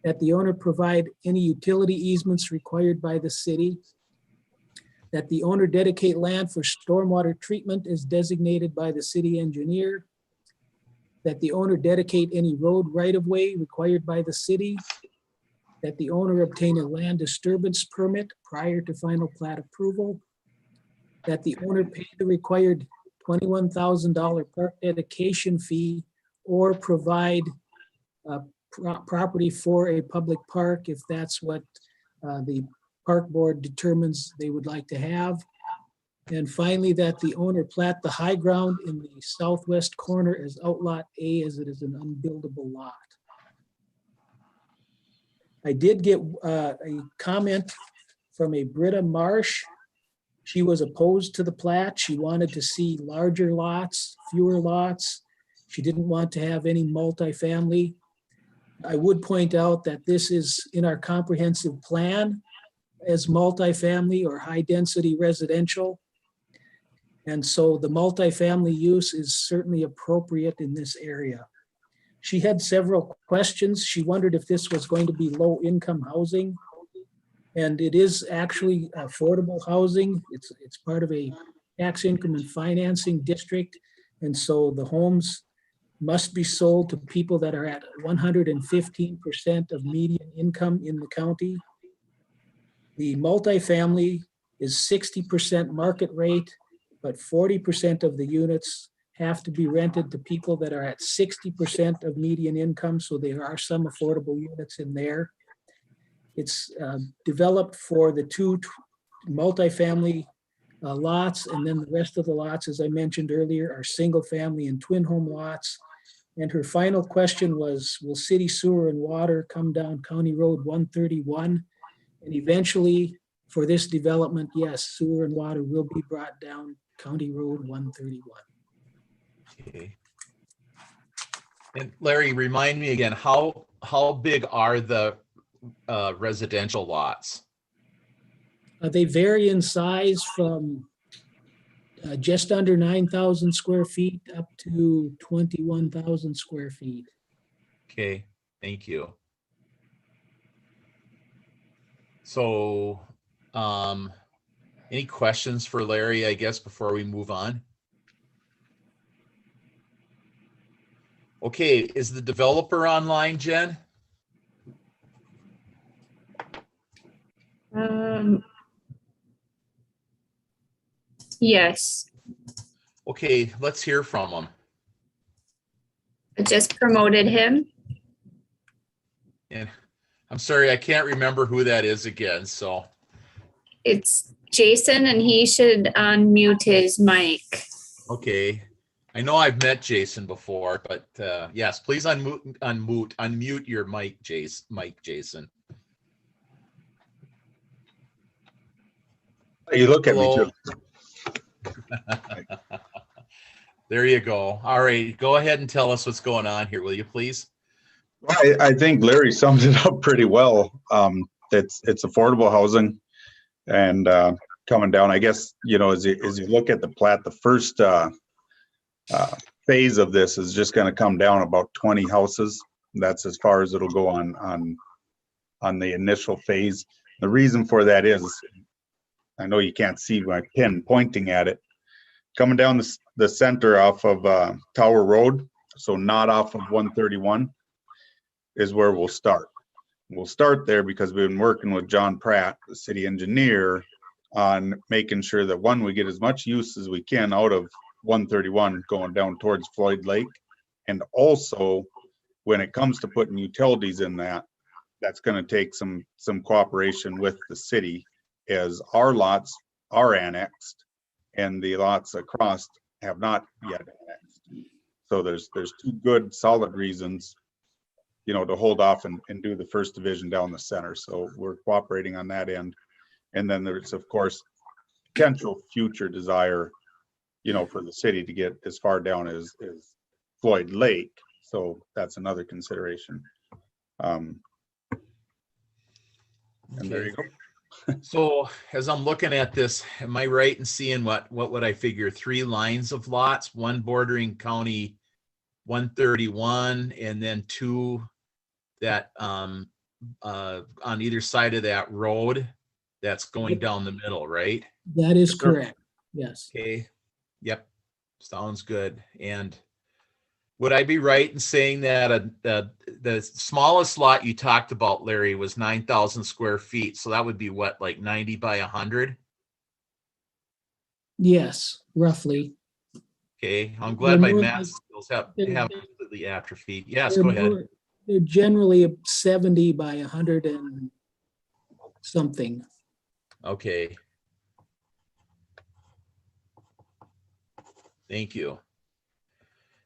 That the owner provide any utility easements required by the city. That the owner dedicate land for stormwater treatment as designated by the city engineer. That the owner dedicate any road right-of-way required by the city. That the owner obtain a land disturbance permit prior to final plat approval. That the owner pay the required $21,000 park dedication fee or provide property for a public park if that's what the park board determines they would like to have. And finally, that the owner plat the high ground in the southwest corner as outlot A, as it is an unbuildable lot. I did get a comment from a Britta Marsh. She was opposed to the plat. She wanted to see larger lots, fewer lots. She didn't want to have any multifamily. I would point out that this is in our comprehensive plan as multifamily or high density residential. And so the multifamily use is certainly appropriate in this area. She had several questions. She wondered if this was going to be low income housing. And it is actually affordable housing. It's part of a tax increment financing district. And so the homes must be sold to people that are at 115% of median income in the county. The multifamily is 60% market rate, but 40% of the units have to be rented to people that are at 60% of median income. So there are some affordable units in there. It's developed for the 2 multifamily lots, and then the rest of the lots, as I mentioned earlier, are single family and twin home lots. And her final question was, will city sewer and water come down County Road 131? And eventually, for this development, yes, sewer and water will be brought down County Road 131. Okay. And Larry, remind me again, how big are the residential lots? They vary in size from just under 9,000 square feet up to 21,000 square feet. Okay, thank you. So, any questions for Larry, I guess, before we move on? Okay, is the developer online, Jen? Yes, Okay, let's hear from him. I just promoted him. And I'm sorry, I can't remember who that is again, so. It's Jason, and he should unmute his mic. Okay, I know I've met Jason before, but yes, please unmute your mic, Jason. You look at me too. There you go. All right, go ahead and tell us what's going on here, will you please? Well, I think Larry summed it up pretty well. It's affordable housing, and coming down. I guess, you know, as you look at the plat, the first phase of this is just going to come down about 20 houses. That's as far as it'll go on the initial phase. The reason for that is, I know you can't see my pin pointing at it. Coming down the center off of Tower Road, so not off of 131, is where we'll start. We'll start there because we've been working with John Pratt, the city engineer, on making sure that, one, we get as much use as we can out of 131 going down towards Floyd Lake. And also, when it comes to putting utilities in that, that's going to take some cooperation with the city, as our lots are annexed and the lots across have not yet annexed. So there's two good solid reasons, you know, to hold off and do the first division down the center. So we're cooperating on that end. And then there's, of course, potential future desire, you know, for the city to get as far down as Floyd Lake. So that's another consideration. And there you go. So as I'm looking at this, am I right in seeing what would I figure? 3 lines of lots, one bordering county 131, and then 2 that on either side of that road that's going down the middle, right? That is correct. Yes. Okay. Yep. Sounds good. And would I be right in saying that the smallest lot you talked about, Larry, was 9,000 square feet? So that would be what, like 90 by 100? Yes, roughly. Okay. I'm glad my more math like- skills have completely atrophied. Yes, They're go ahead. They're generally 70 by 100 and something. Okay. Thank you.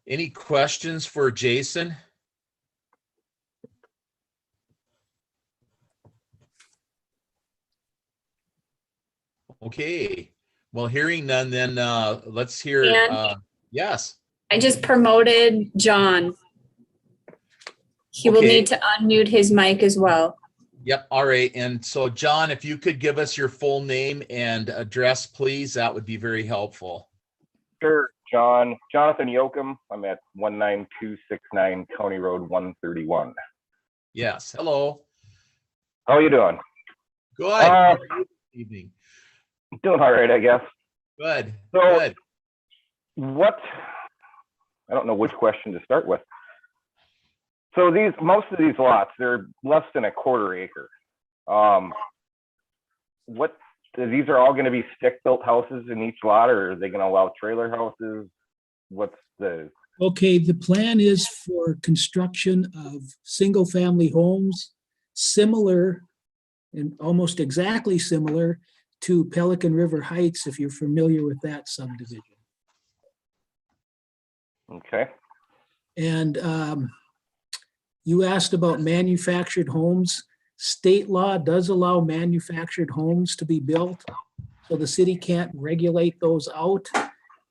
Any questions for Jason? Okay. Well, hearing none, then let's hear. And- Yes. I just promoted John. He will Okay. need to unmute his mic as well. Yep. All right. And so, John, if you could give us your full name and address, please, that would be very helpful. Sure, Jonathan Yoakum. I'm at 19269 County Road 131. Yes. Hello. How are you doing? Good. How are you this evening? Doing all right, I guess. Good. So, Good. I don't know which question to start with. So most of these lots, they're less than a quarter acre. These are all going to be stick-built houses in each lot, or are they going to allow trailer houses? What's the? Okay, the plan is for construction of single-family homes, similar and almost exactly similar to Pelican River Heights, if you're familiar with that subdivision. Okay. And you asked about manufactured homes. State law does allow manufactured homes to be built, so the city can't regulate those out.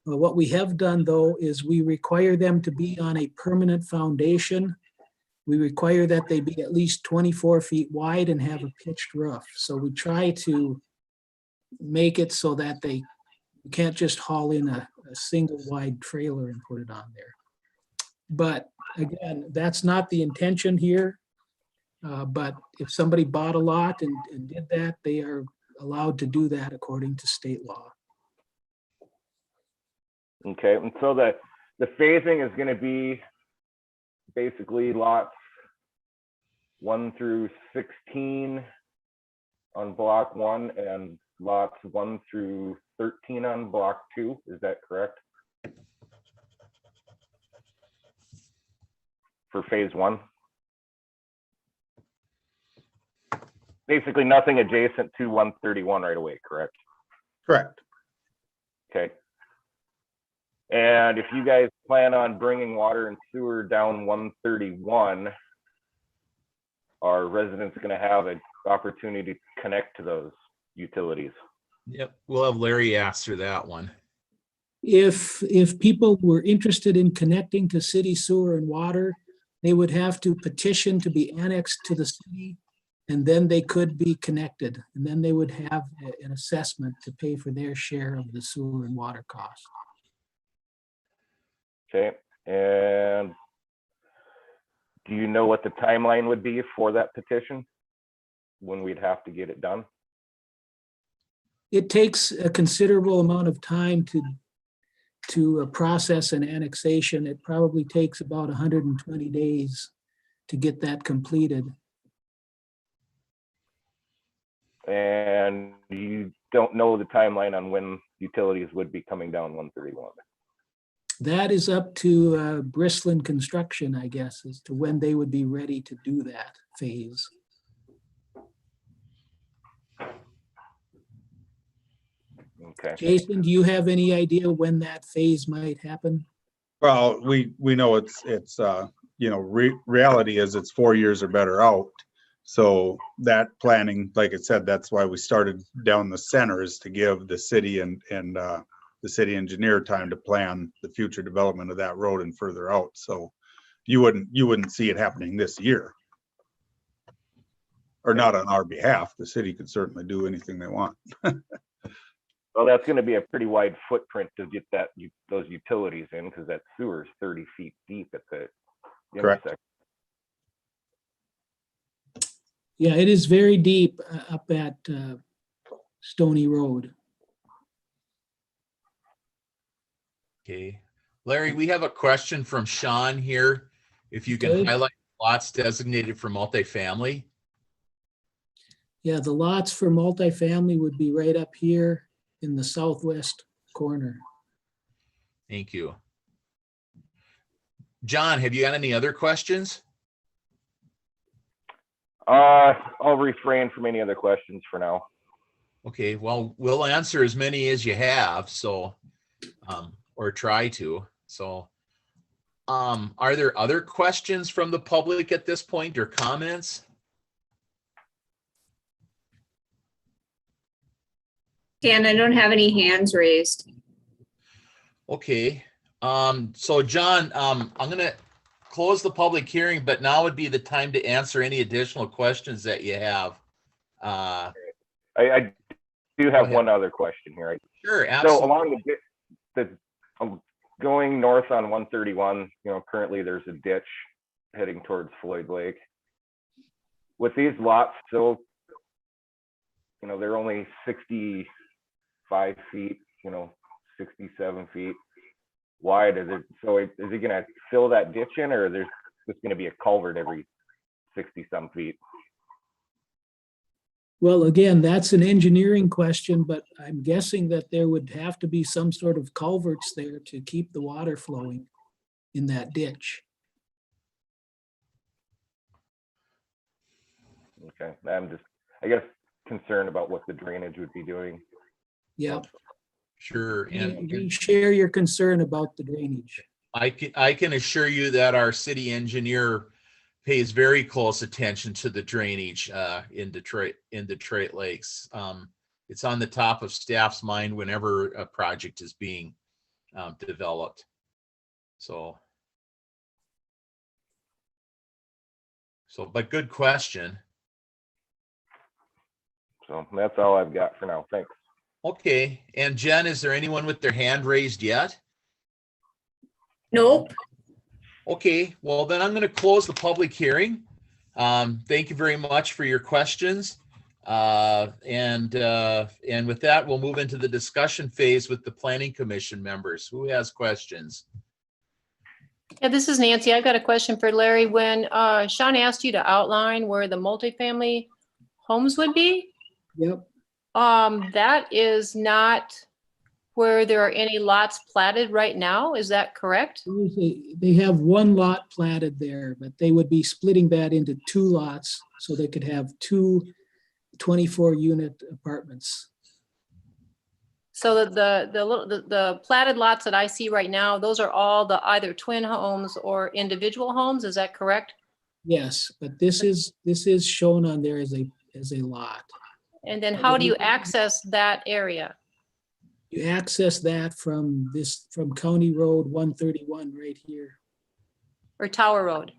What we have done, though, is we require them to be on a permanent foundation. We require that they be at least 24 feet wide and have a pitched roof. So we try to make it so that you can't just haul in a single wide trailer and put it on there. But again, that's not the intention here. But if somebody bought a lot and did that, they are allowed to do that according to state law. Okay, and so the phasing is going to be basically lots 1 through 16 on block 1 and lots 1 through 13 on block 2. Is that correct? For phase 1? Basically nothing adjacent to 131 right away, correct? Correct. Okay. And if you guys plan on bringing water and sewer down 131, are residents going to have an opportunity to connect to those utilities? Yep. We'll have Larry answer that one. If people were interested in connecting to city sewer and water, they would have to petition to be annexed to the city, and then they could be connected. And then they would have an assessment to pay for their share of the sewer and water costs. Okay. And do you know what the timeline would be for that petition? When we'd have to get it done? It takes a considerable amount of time to process an annexation. It probably takes about 120 days to get that completed. And you don't know the timeline on when utilities would be coming down 131. That is up to Bristland Construction, I guess, as to when they would be ready to do that phase. Okay. Jason, do you have any idea when that phase might happen? Well, we know it's you know, reality is it's 4 years or better out. So that planning, like I said, that's why we started down the center, is to give the city and the city engineer time to plan the future development of that road and further out. So you wouldn't see it happening this year. Or not on our behalf. The city could certainly do anything they want. Well, that's going to be a pretty wide footprint to get those utilities in, because that sewer is 30 feet deep at the Correct. intersection. Yeah, it is very deep up at Stony Road. Okay. Larry, we have a question from Sean here. If you can Okay. highlight lots designated for multifamily. Yeah, the lots for multifamily would be right up here in the southwest corner. Thank you. John, have you got any other questions? I'll refrain from any other questions for now. Okay, well, we'll answer as many as you have, so, or try to. So, are there other questions from the public at this point, or comments? Dan, I don't have any hands raised. Okay, so John, I'm gonna close the public hearing, but now would be the time to answer any additional questions that you have. I do have one other question here. Sure, absolutely. So along going north on 131, you know, currently there's a ditch heading towards Floyd Lake. With these lots, so, you know, they're only 65 feet, you know, 67 feet wide. So is it gonna fill that ditch in, or there's just gonna be a culvert every 60 some feet? Well, again, that's an engineering question, but I'm guessing that there would have to be some sort of culverts there to keep the water flowing in that ditch. Okay, I'm just, I guess, concerned about what the drainage would be doing. Yeah. Sure, and We share your concern about the drainage. I can assure you that our city engineer pays very close attention to the drainage in Detroit Lakes. It's on the top of staff's mind whenever a project is being developed. So, but good question. So that's all I've got for now. Thanks. Okay, and Jen, is there anyone with their hand raised yet? Nope. Okay, well then I'm going to close the public hearing. Thank you very much for your questions. And with that, we'll move into the discussion phase with the Planning Commission members. Who has questions? Yeah, this is Nancy. I've got a question for Larry. When Sean asked you to outline where the multifamily homes would be, Yep. that is not where there are any lots platted right now. Is that correct? They have one lot platted there, but they would be splitting that into two lots so they could have two 24-unit apartments. So the platted lots that I see right now, those are all the either twin homes or individual homes. Is that correct? Yes, but this is shown on there as a lot. And then how do you access that area? You access that from County Road 131 right here. Or Tower Road?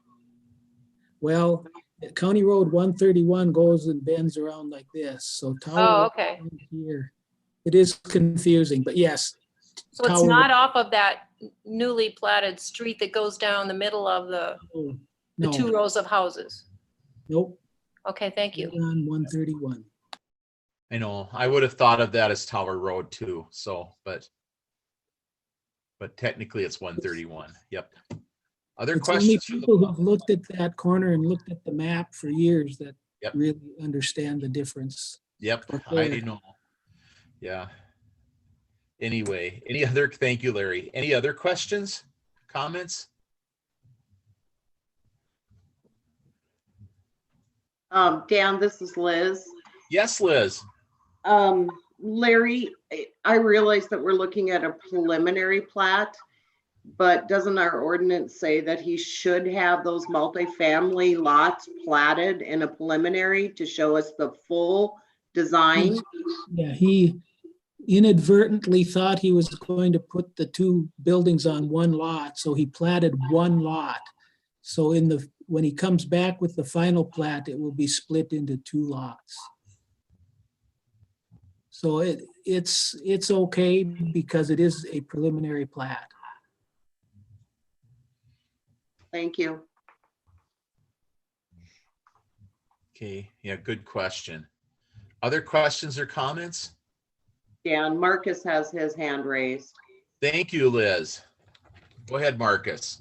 Well, County Road 131 goes and bends around like this. So Tower Road okay. right here. It is confusing, but yes. So it's not off of that newly platted street that goes down the middle of the No. two rows of houses? Nope. Okay, thank you. Right on 131. I know, I would have thought of that as Tower Road too, so, but technically it's 131, yep. Other It's only questions? from the people who've looked at that corner and looked at the map for years that Yep. really understand the difference. Yep, Or I there. know. Yeah. Anyway, thank you, Larry. Any other questions, comments? Dan, this is Liz. Yes, Liz. Larry, I realize that we're looking at a preliminary plat, but doesn't our ordinance say that he should have those multifamily lots platted in a preliminary to show us the full design? Yeah, he inadvertently thought he was going to put the two buildings on one lot, so he platted one lot. So when he comes back with the final plat, it will be split into two lots. So it's okay because it is a preliminary plat. Thank you. Okay, yeah, good question. Other questions or comments? Dan, Marcus has his hand raised. Thank you, Liz. Go ahead, Marcus.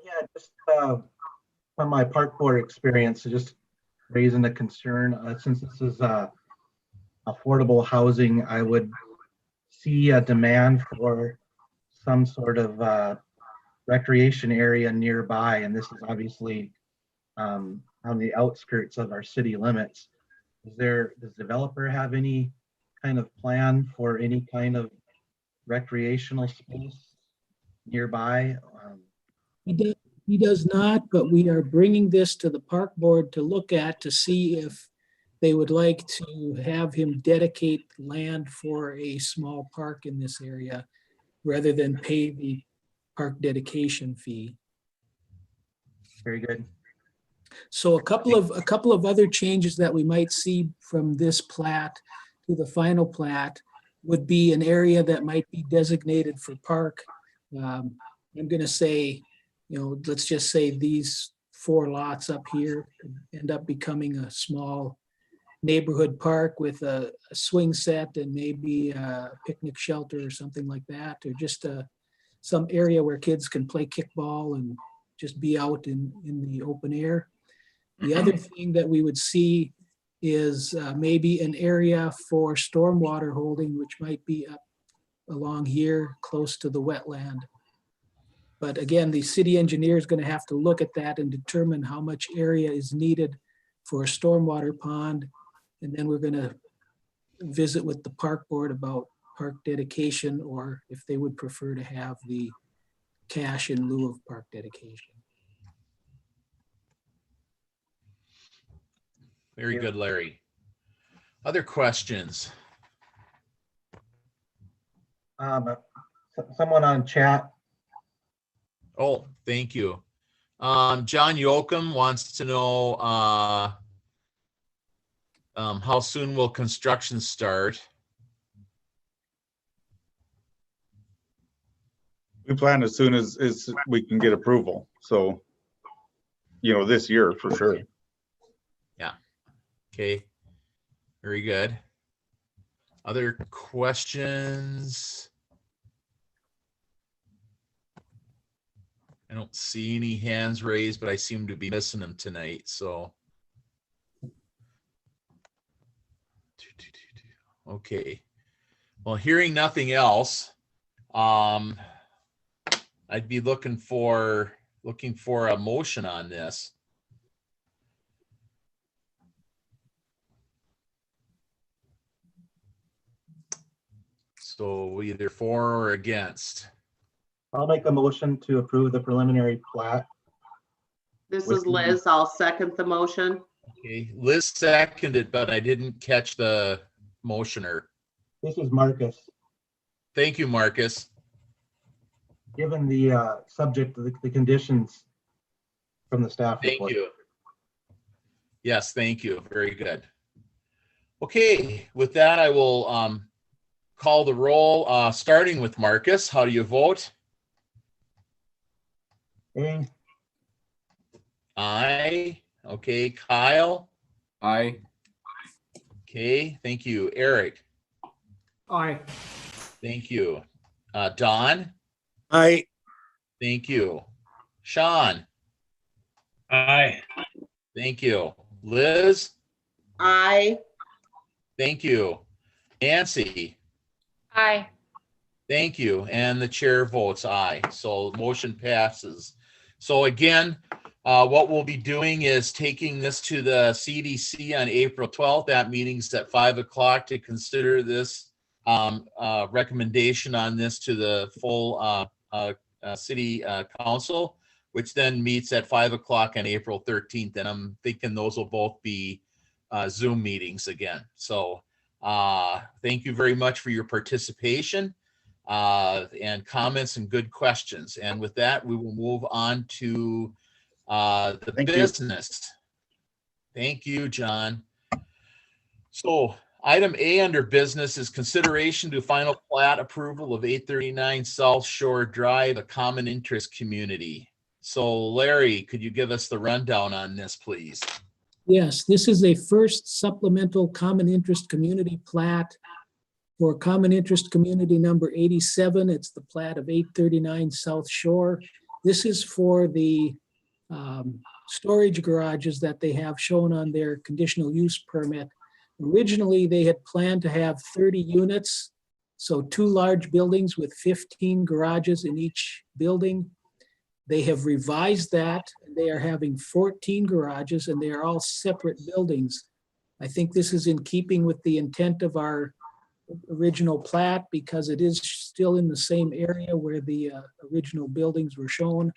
Yeah, just from my park board experience, just raising a concern. Since this is affordable housing, I would see a demand for some sort of recreation area nearby, and this is obviously on the outskirts of our city limits. Does the developer have any kind of plan for any kind of recreational space nearby? He does not, but we are bringing this to the park board to look at to see if they would like to have him dedicate land for a small park in this area rather than pay the park dedication fee. Very good. So a couple of other changes that we might see from this plat to the final plat would be an area that might be designated for park. I'm going to say, let's just say these 4 lots up here end up becoming a small neighborhood park with a swing set and maybe a picnic shelter or something like that, or just some area where kids can play kickball and just be out in the open air. The other thing that we would see is maybe an area for stormwater holding, which might be up along here close to the wetland. But again, the city engineer is going to have to look at that and determine how much area is needed for a stormwater pond. And then we're going to visit with the park board about park dedication, or if they would prefer to have the cash in lieu of park dedication. Very good, Larry. Other questions? Someone on chat. Oh, thank you. John Yoakum wants to know how soon will construction start? We plan as soon as we can get approval. So, this year for sure. Yeah. Okay. Very good. Other questions? I don't see any hands raised, but I seem to be missing them tonight. So, okay. Well, hearing nothing else, I'd be looking for a motion on this. So either for or against. I'll make a motion to approve the preliminary plat. This is Liz. I'll second the motion. Okay, Liz seconded, but I didn't catch the motioner. This is Marcus. Thank you, Marcus. Given the subject of the conditions from the staff report. Thank you. Yes, thank you. Very good. Okay, with that, I will call the roll, starting with Marcus. How do you vote? Aye. Aye. Okay, Kyle. Aye. Okay, thank you. Eric. Aye. Thank you. Don. Aye. Thank you. Sean. Aye. Thank you. Liz. Aye. Thank you. Nancy, Aye. thank you. And the chair votes aye. So motion passes. So again, what we'll be doing is taking this to the CDC on April 12th. That meeting's at 5 o'clock to consider this recommendation on this to the full city council, which then meets at 5 o'clock on April 13th. And I'm thinking those will both be Zoom meetings again. So thank you very much for your participation and comments and good questions. And with that, we will move on to the business. Thank you, John. So item A under business is consideration to final plat approval of 839 South Shore Drive, a common interest community. So Larry, could you give us the rundown on this, please? Yes, this is a first supplemental common interest community plat for common interest community number 87. It's the plat of 839 South Shore. This is for the storage garages that they have shown on their conditional use permit. Originally, they had planned to have 30 units, so 2 large buildings with 15 garages in each building. They have revised that. They are having 14 garages and they are all separate buildings. I think this is in keeping with the intent of our original plat because it is still in the same area where the original buildings were shown.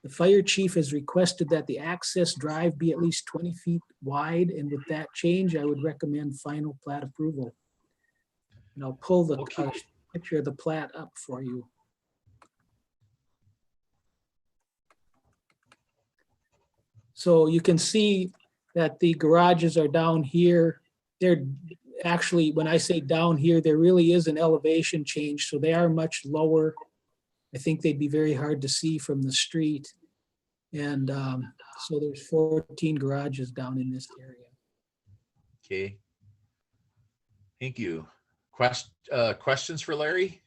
The fire chief has requested that the access drive be at least 20 feet wide, and with that change, I would recommend final plat approval. And I'll pull the picture of the plat up for you. So you can see that the garages are down here. They're actually, when I say down here, there really is an elevation change, so they are much lower. I think they'd be very hard to see from the street. And so there's 14 garages down in this area. Okay. Thank you. Questions for Larry?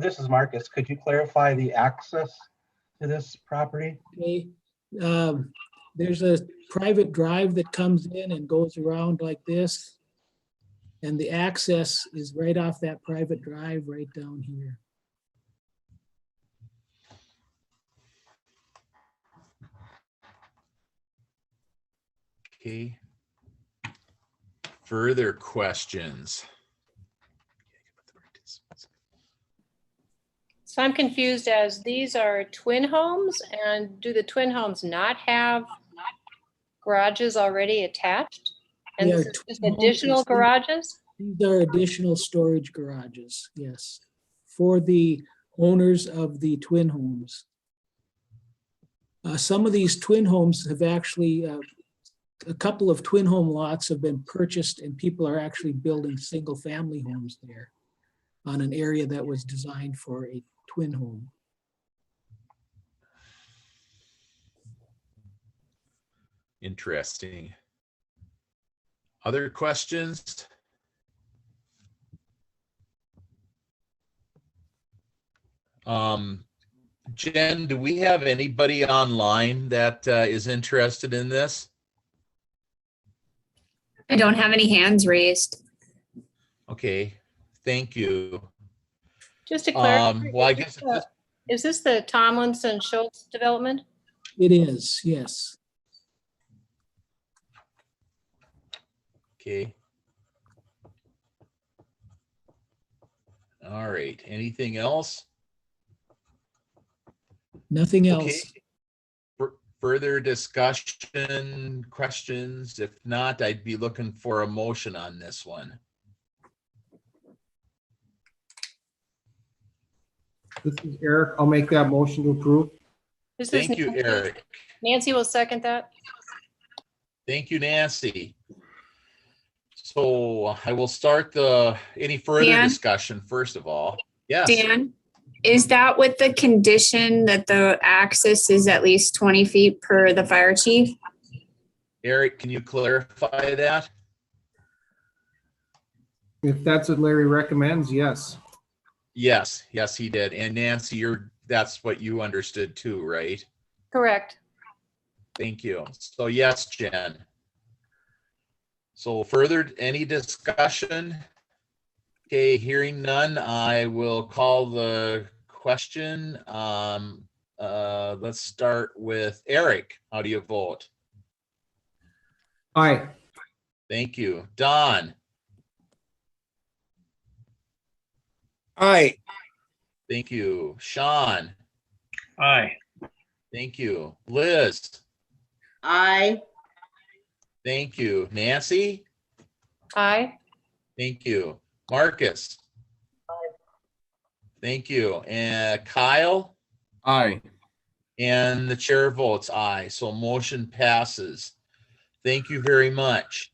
This is Marcus. Could you clarify the access to this property? Okay. There's a private drive that comes in and goes around like this. And the access is right off that private drive right down here. Okay. Further questions? So I'm confused as these are twin homes, and do the twin homes not have garages already attached? And They this are is just twin homes. additional garages? These are additional storage garages, yes, for the owners of the twin homes. Some of these twin homes have actually, a couple of twin home lots have been purchased and people are actually building single family homes there on an area that was designed for a twin home. Interesting. Other questions? Jen, do we have anybody online that is interested in this? I don't have any hands raised. Okay, thank you. Just to clarify, Well, I guess is this the Tomlinson Schultz development? It is, yes. Okay. All right, anything else? Nothing else. Okay. Further discussion, questions? If not, I'd be looking for a motion on this one. This is Eric. I'll make that motion to approve. This is Thank you, Nancy. Eric. Nancy will second that. Thank you, Nancy. So I will start any further Dan? discussion first of all. Yes. Dan, is that with the condition that the access is at least 20 feet per the fire chief? Eric, can you clarify that? If that's what Larry recommends, yes. Yes, yes, he did. And Nancy, that's what you understood too, right? Correct. Thank you. So yes, Jen. So further, any discussion? Okay, hearing none, I will call the question. Let's start with Eric. How do you vote? Aye. Thank you. Don? Aye. Thank you. Sean? Aye. Thank you. Liz? Aye. Thank you. Nancy? Aye. Thank you. Marcus? Thank you. And Kyle? Aye. And the chair votes aye, so motion passes. Thank you very much.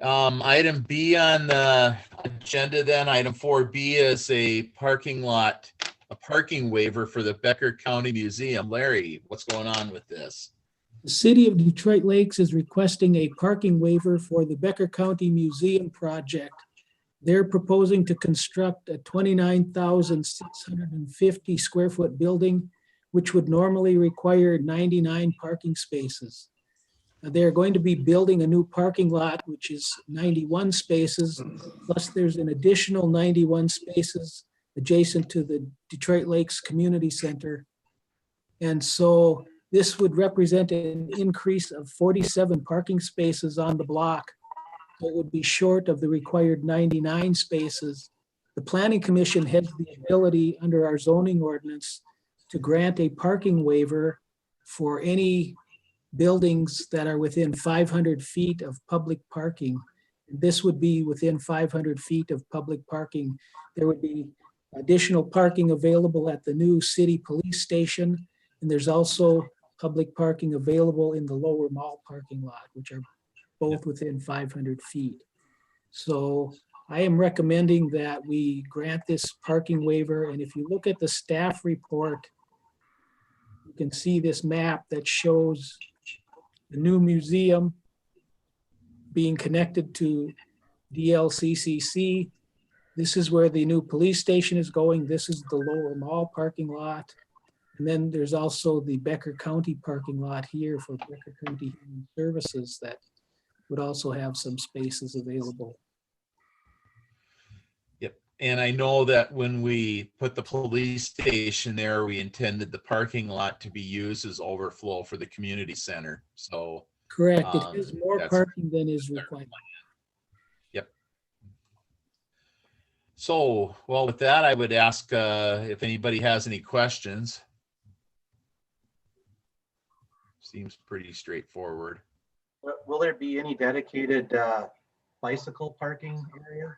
Item B on the agenda then, item 4B is a parking waiver for the Becker County Museum. Larry, what's going on with this? The City of Detroit Lakes is requesting a parking waiver for the Becker County Museum project. They're proposing to construct a 29,650 square foot building, which would normally require 99 parking spaces. They're going to be building a new parking lot, which is 91 spaces, plus there's an additional 91 spaces adjacent to the Detroit Lakes Community Center. And so this would represent an increase of 47 parking spaces on the block. It would be short of the required 99 spaces. The Planning Commission has the ability under our zoning ordinance to grant a parking waiver for any buildings that are within 500 feet of public parking. This would be within 500 feet of public parking. There would be additional parking available at the new city police station. And there's also public parking available in the lower mall parking lot, which are both within 500 feet. So I am recommending that we grant this parking waiver. And if you look at the staff report, you can see this map that shows the new museum being connected to DLCCC. This is where the new police station is going. This is the lower mall parking lot. And then there's also the Becker County parking lot here for Becker County Human Services that would also have some spaces available. Yep. And I know that when we put the police station there, we intended the parking lot to be used as overflow for the community center. So correct. It is more that's parking than is required. Yep. So, well, with that, I would ask if anybody has any questions. Seems pretty straightforward. Will there be any dedicated bicycle parking area?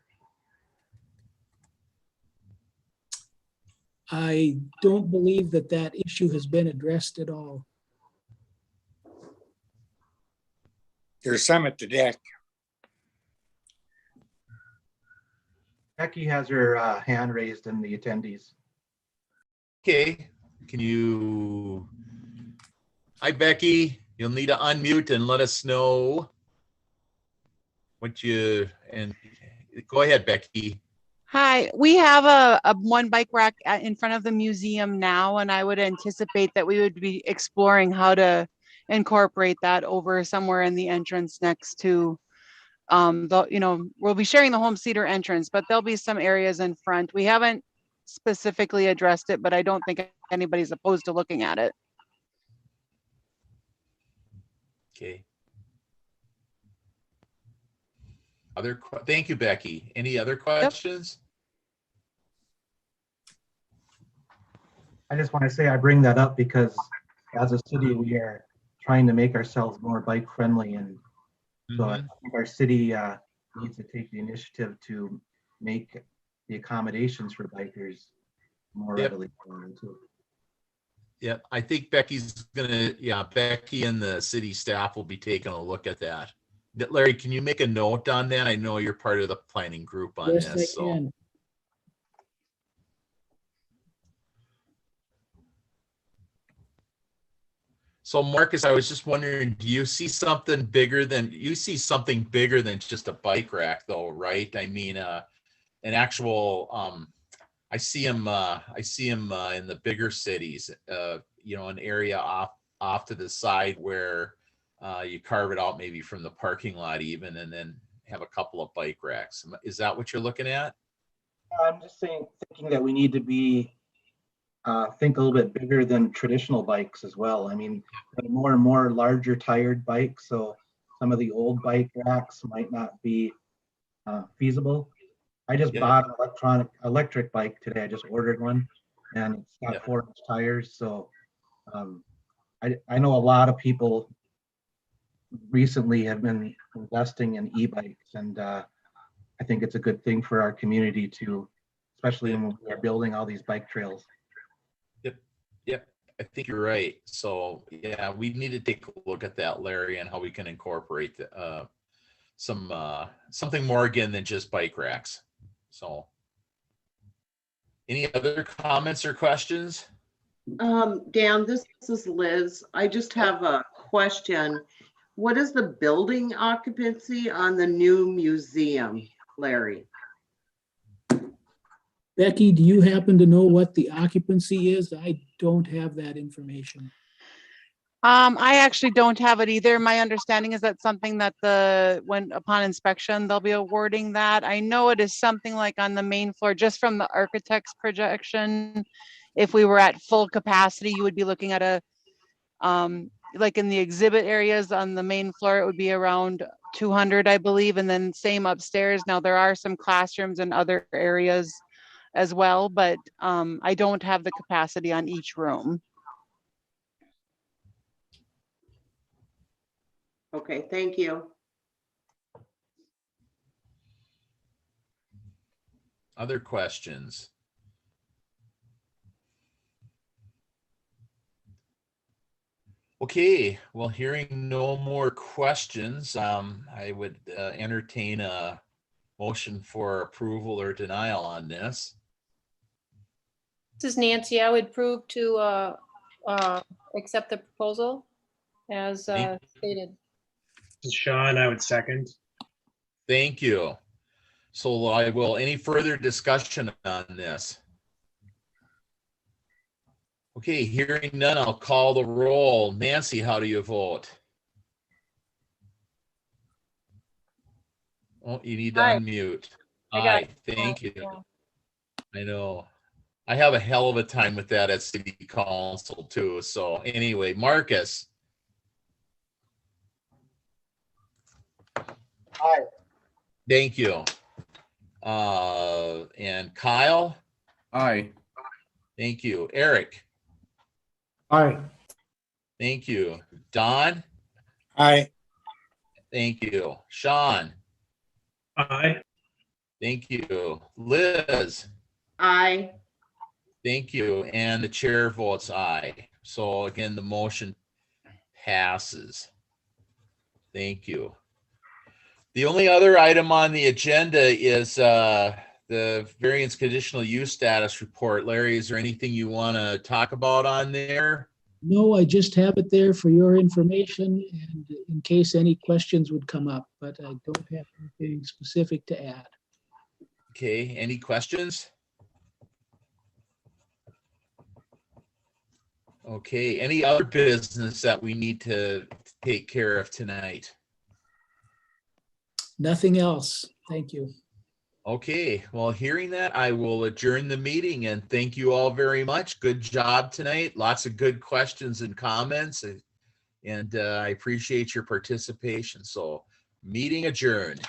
I don't believe that that issue has been addressed at all. There's some at the deck. Becky has her hand raised in the attendees. Okay, can you? Hi, Becky. You'll need to unmute and let us know what you, and go ahead, Becky. Hi, we have a one bike rack in front of the museum now, and I would anticipate that we would be exploring how to incorporate that over somewhere in the entrance next to, we'll be sharing the home theater entrance, but there'll be some areas in front. We haven't specifically addressed it, but I don't think anybody's opposed to looking at it. Okay. Thank you, Becky. Any other questions? I just want to say I bring that up because as a city, we are trying to make ourselves more bike friendly. And so I think our city needs to take the initiative to make the accommodations for bikers more readily available too. Yeah, I think Becky's gonna, Becky and the city staff will be taking a look at that. Larry, can you make a note on that? I know you're part of the planning group on Yes, this. I can. So Marcus, I was just wondering, do you see something bigger than just a bike rack though, right? I mean, an actual, I see them in the bigger cities, an area off to the side where You carve it out maybe from the parking lot even, and then have a couple of bike racks. Is that what you're looking at? I'm just thinking that we need to be, think a little bit bigger than traditional bikes as well. I mean, more and more larger tired bikes, so some of the old bike racks might not be feasible. I just bought an electric bike today. I just ordered one, and it's got 4-inch tires. So I know a lot of people recently have been investing in e-bikes, and I think it's a good thing for our community too, especially when we are building all these bike trails. Yep, I think you're right. So yeah, we need to take a look at that, Larry, and how we can incorporate something more again than just bike racks. So any other comments or questions? Dan, this is Liz. I just have a question. What is the building occupancy on the new museum, Larry? Becky, do you happen to know what the occupancy is? I don't have that information. I actually don't have it either. My understanding is that something that when upon inspection, they'll be awarding that. I know it is something like on the main floor, just from the architect's projection. If we were at full capacity, you would be looking at a, like in the exhibit areas on the main floor, it would be around 200, I believe, and then same upstairs. Now there are some classrooms and other areas as well, but I don't have the capacity on each room. Okay, thank you. Other questions? Okay, well, hearing no more questions, I would entertain a motion for approval or denial on this. This is Nancy. I would approve to accept the proposal as stated. This is Sean, I would second. Thank you. So I will, any further discussion on this? Okay, hearing none, I'll call the roll. Nancy, how do you vote? Oh, you need to unmute. Aye, thank you. I know. I have a hell of a time with that at city council too. So anyway, Marcus. Aye. Thank you. And Kyle? Aye. Thank you. Eric? Aye. Thank you. Don? Aye. Thank you. Sean? Aye. Thank you. Liz? Aye. Thank you. And the chair votes aye. So again, the motion passes. Thank you. The only other item on the agenda is the variance conditional use status report. Larry, is there anything you want to talk about on there? No, I just have it there for your information and in case any questions would come up, but I don't have anything specific to add. Okay, any questions? Okay, any other business that we need to take care of tonight? Nothing else. Thank you. Okay, well, hearing that, I will adjourn the meeting and thank you all very much. Good job tonight. Lots of good questions and comments, and I appreciate your participation. So, meeting adjourned.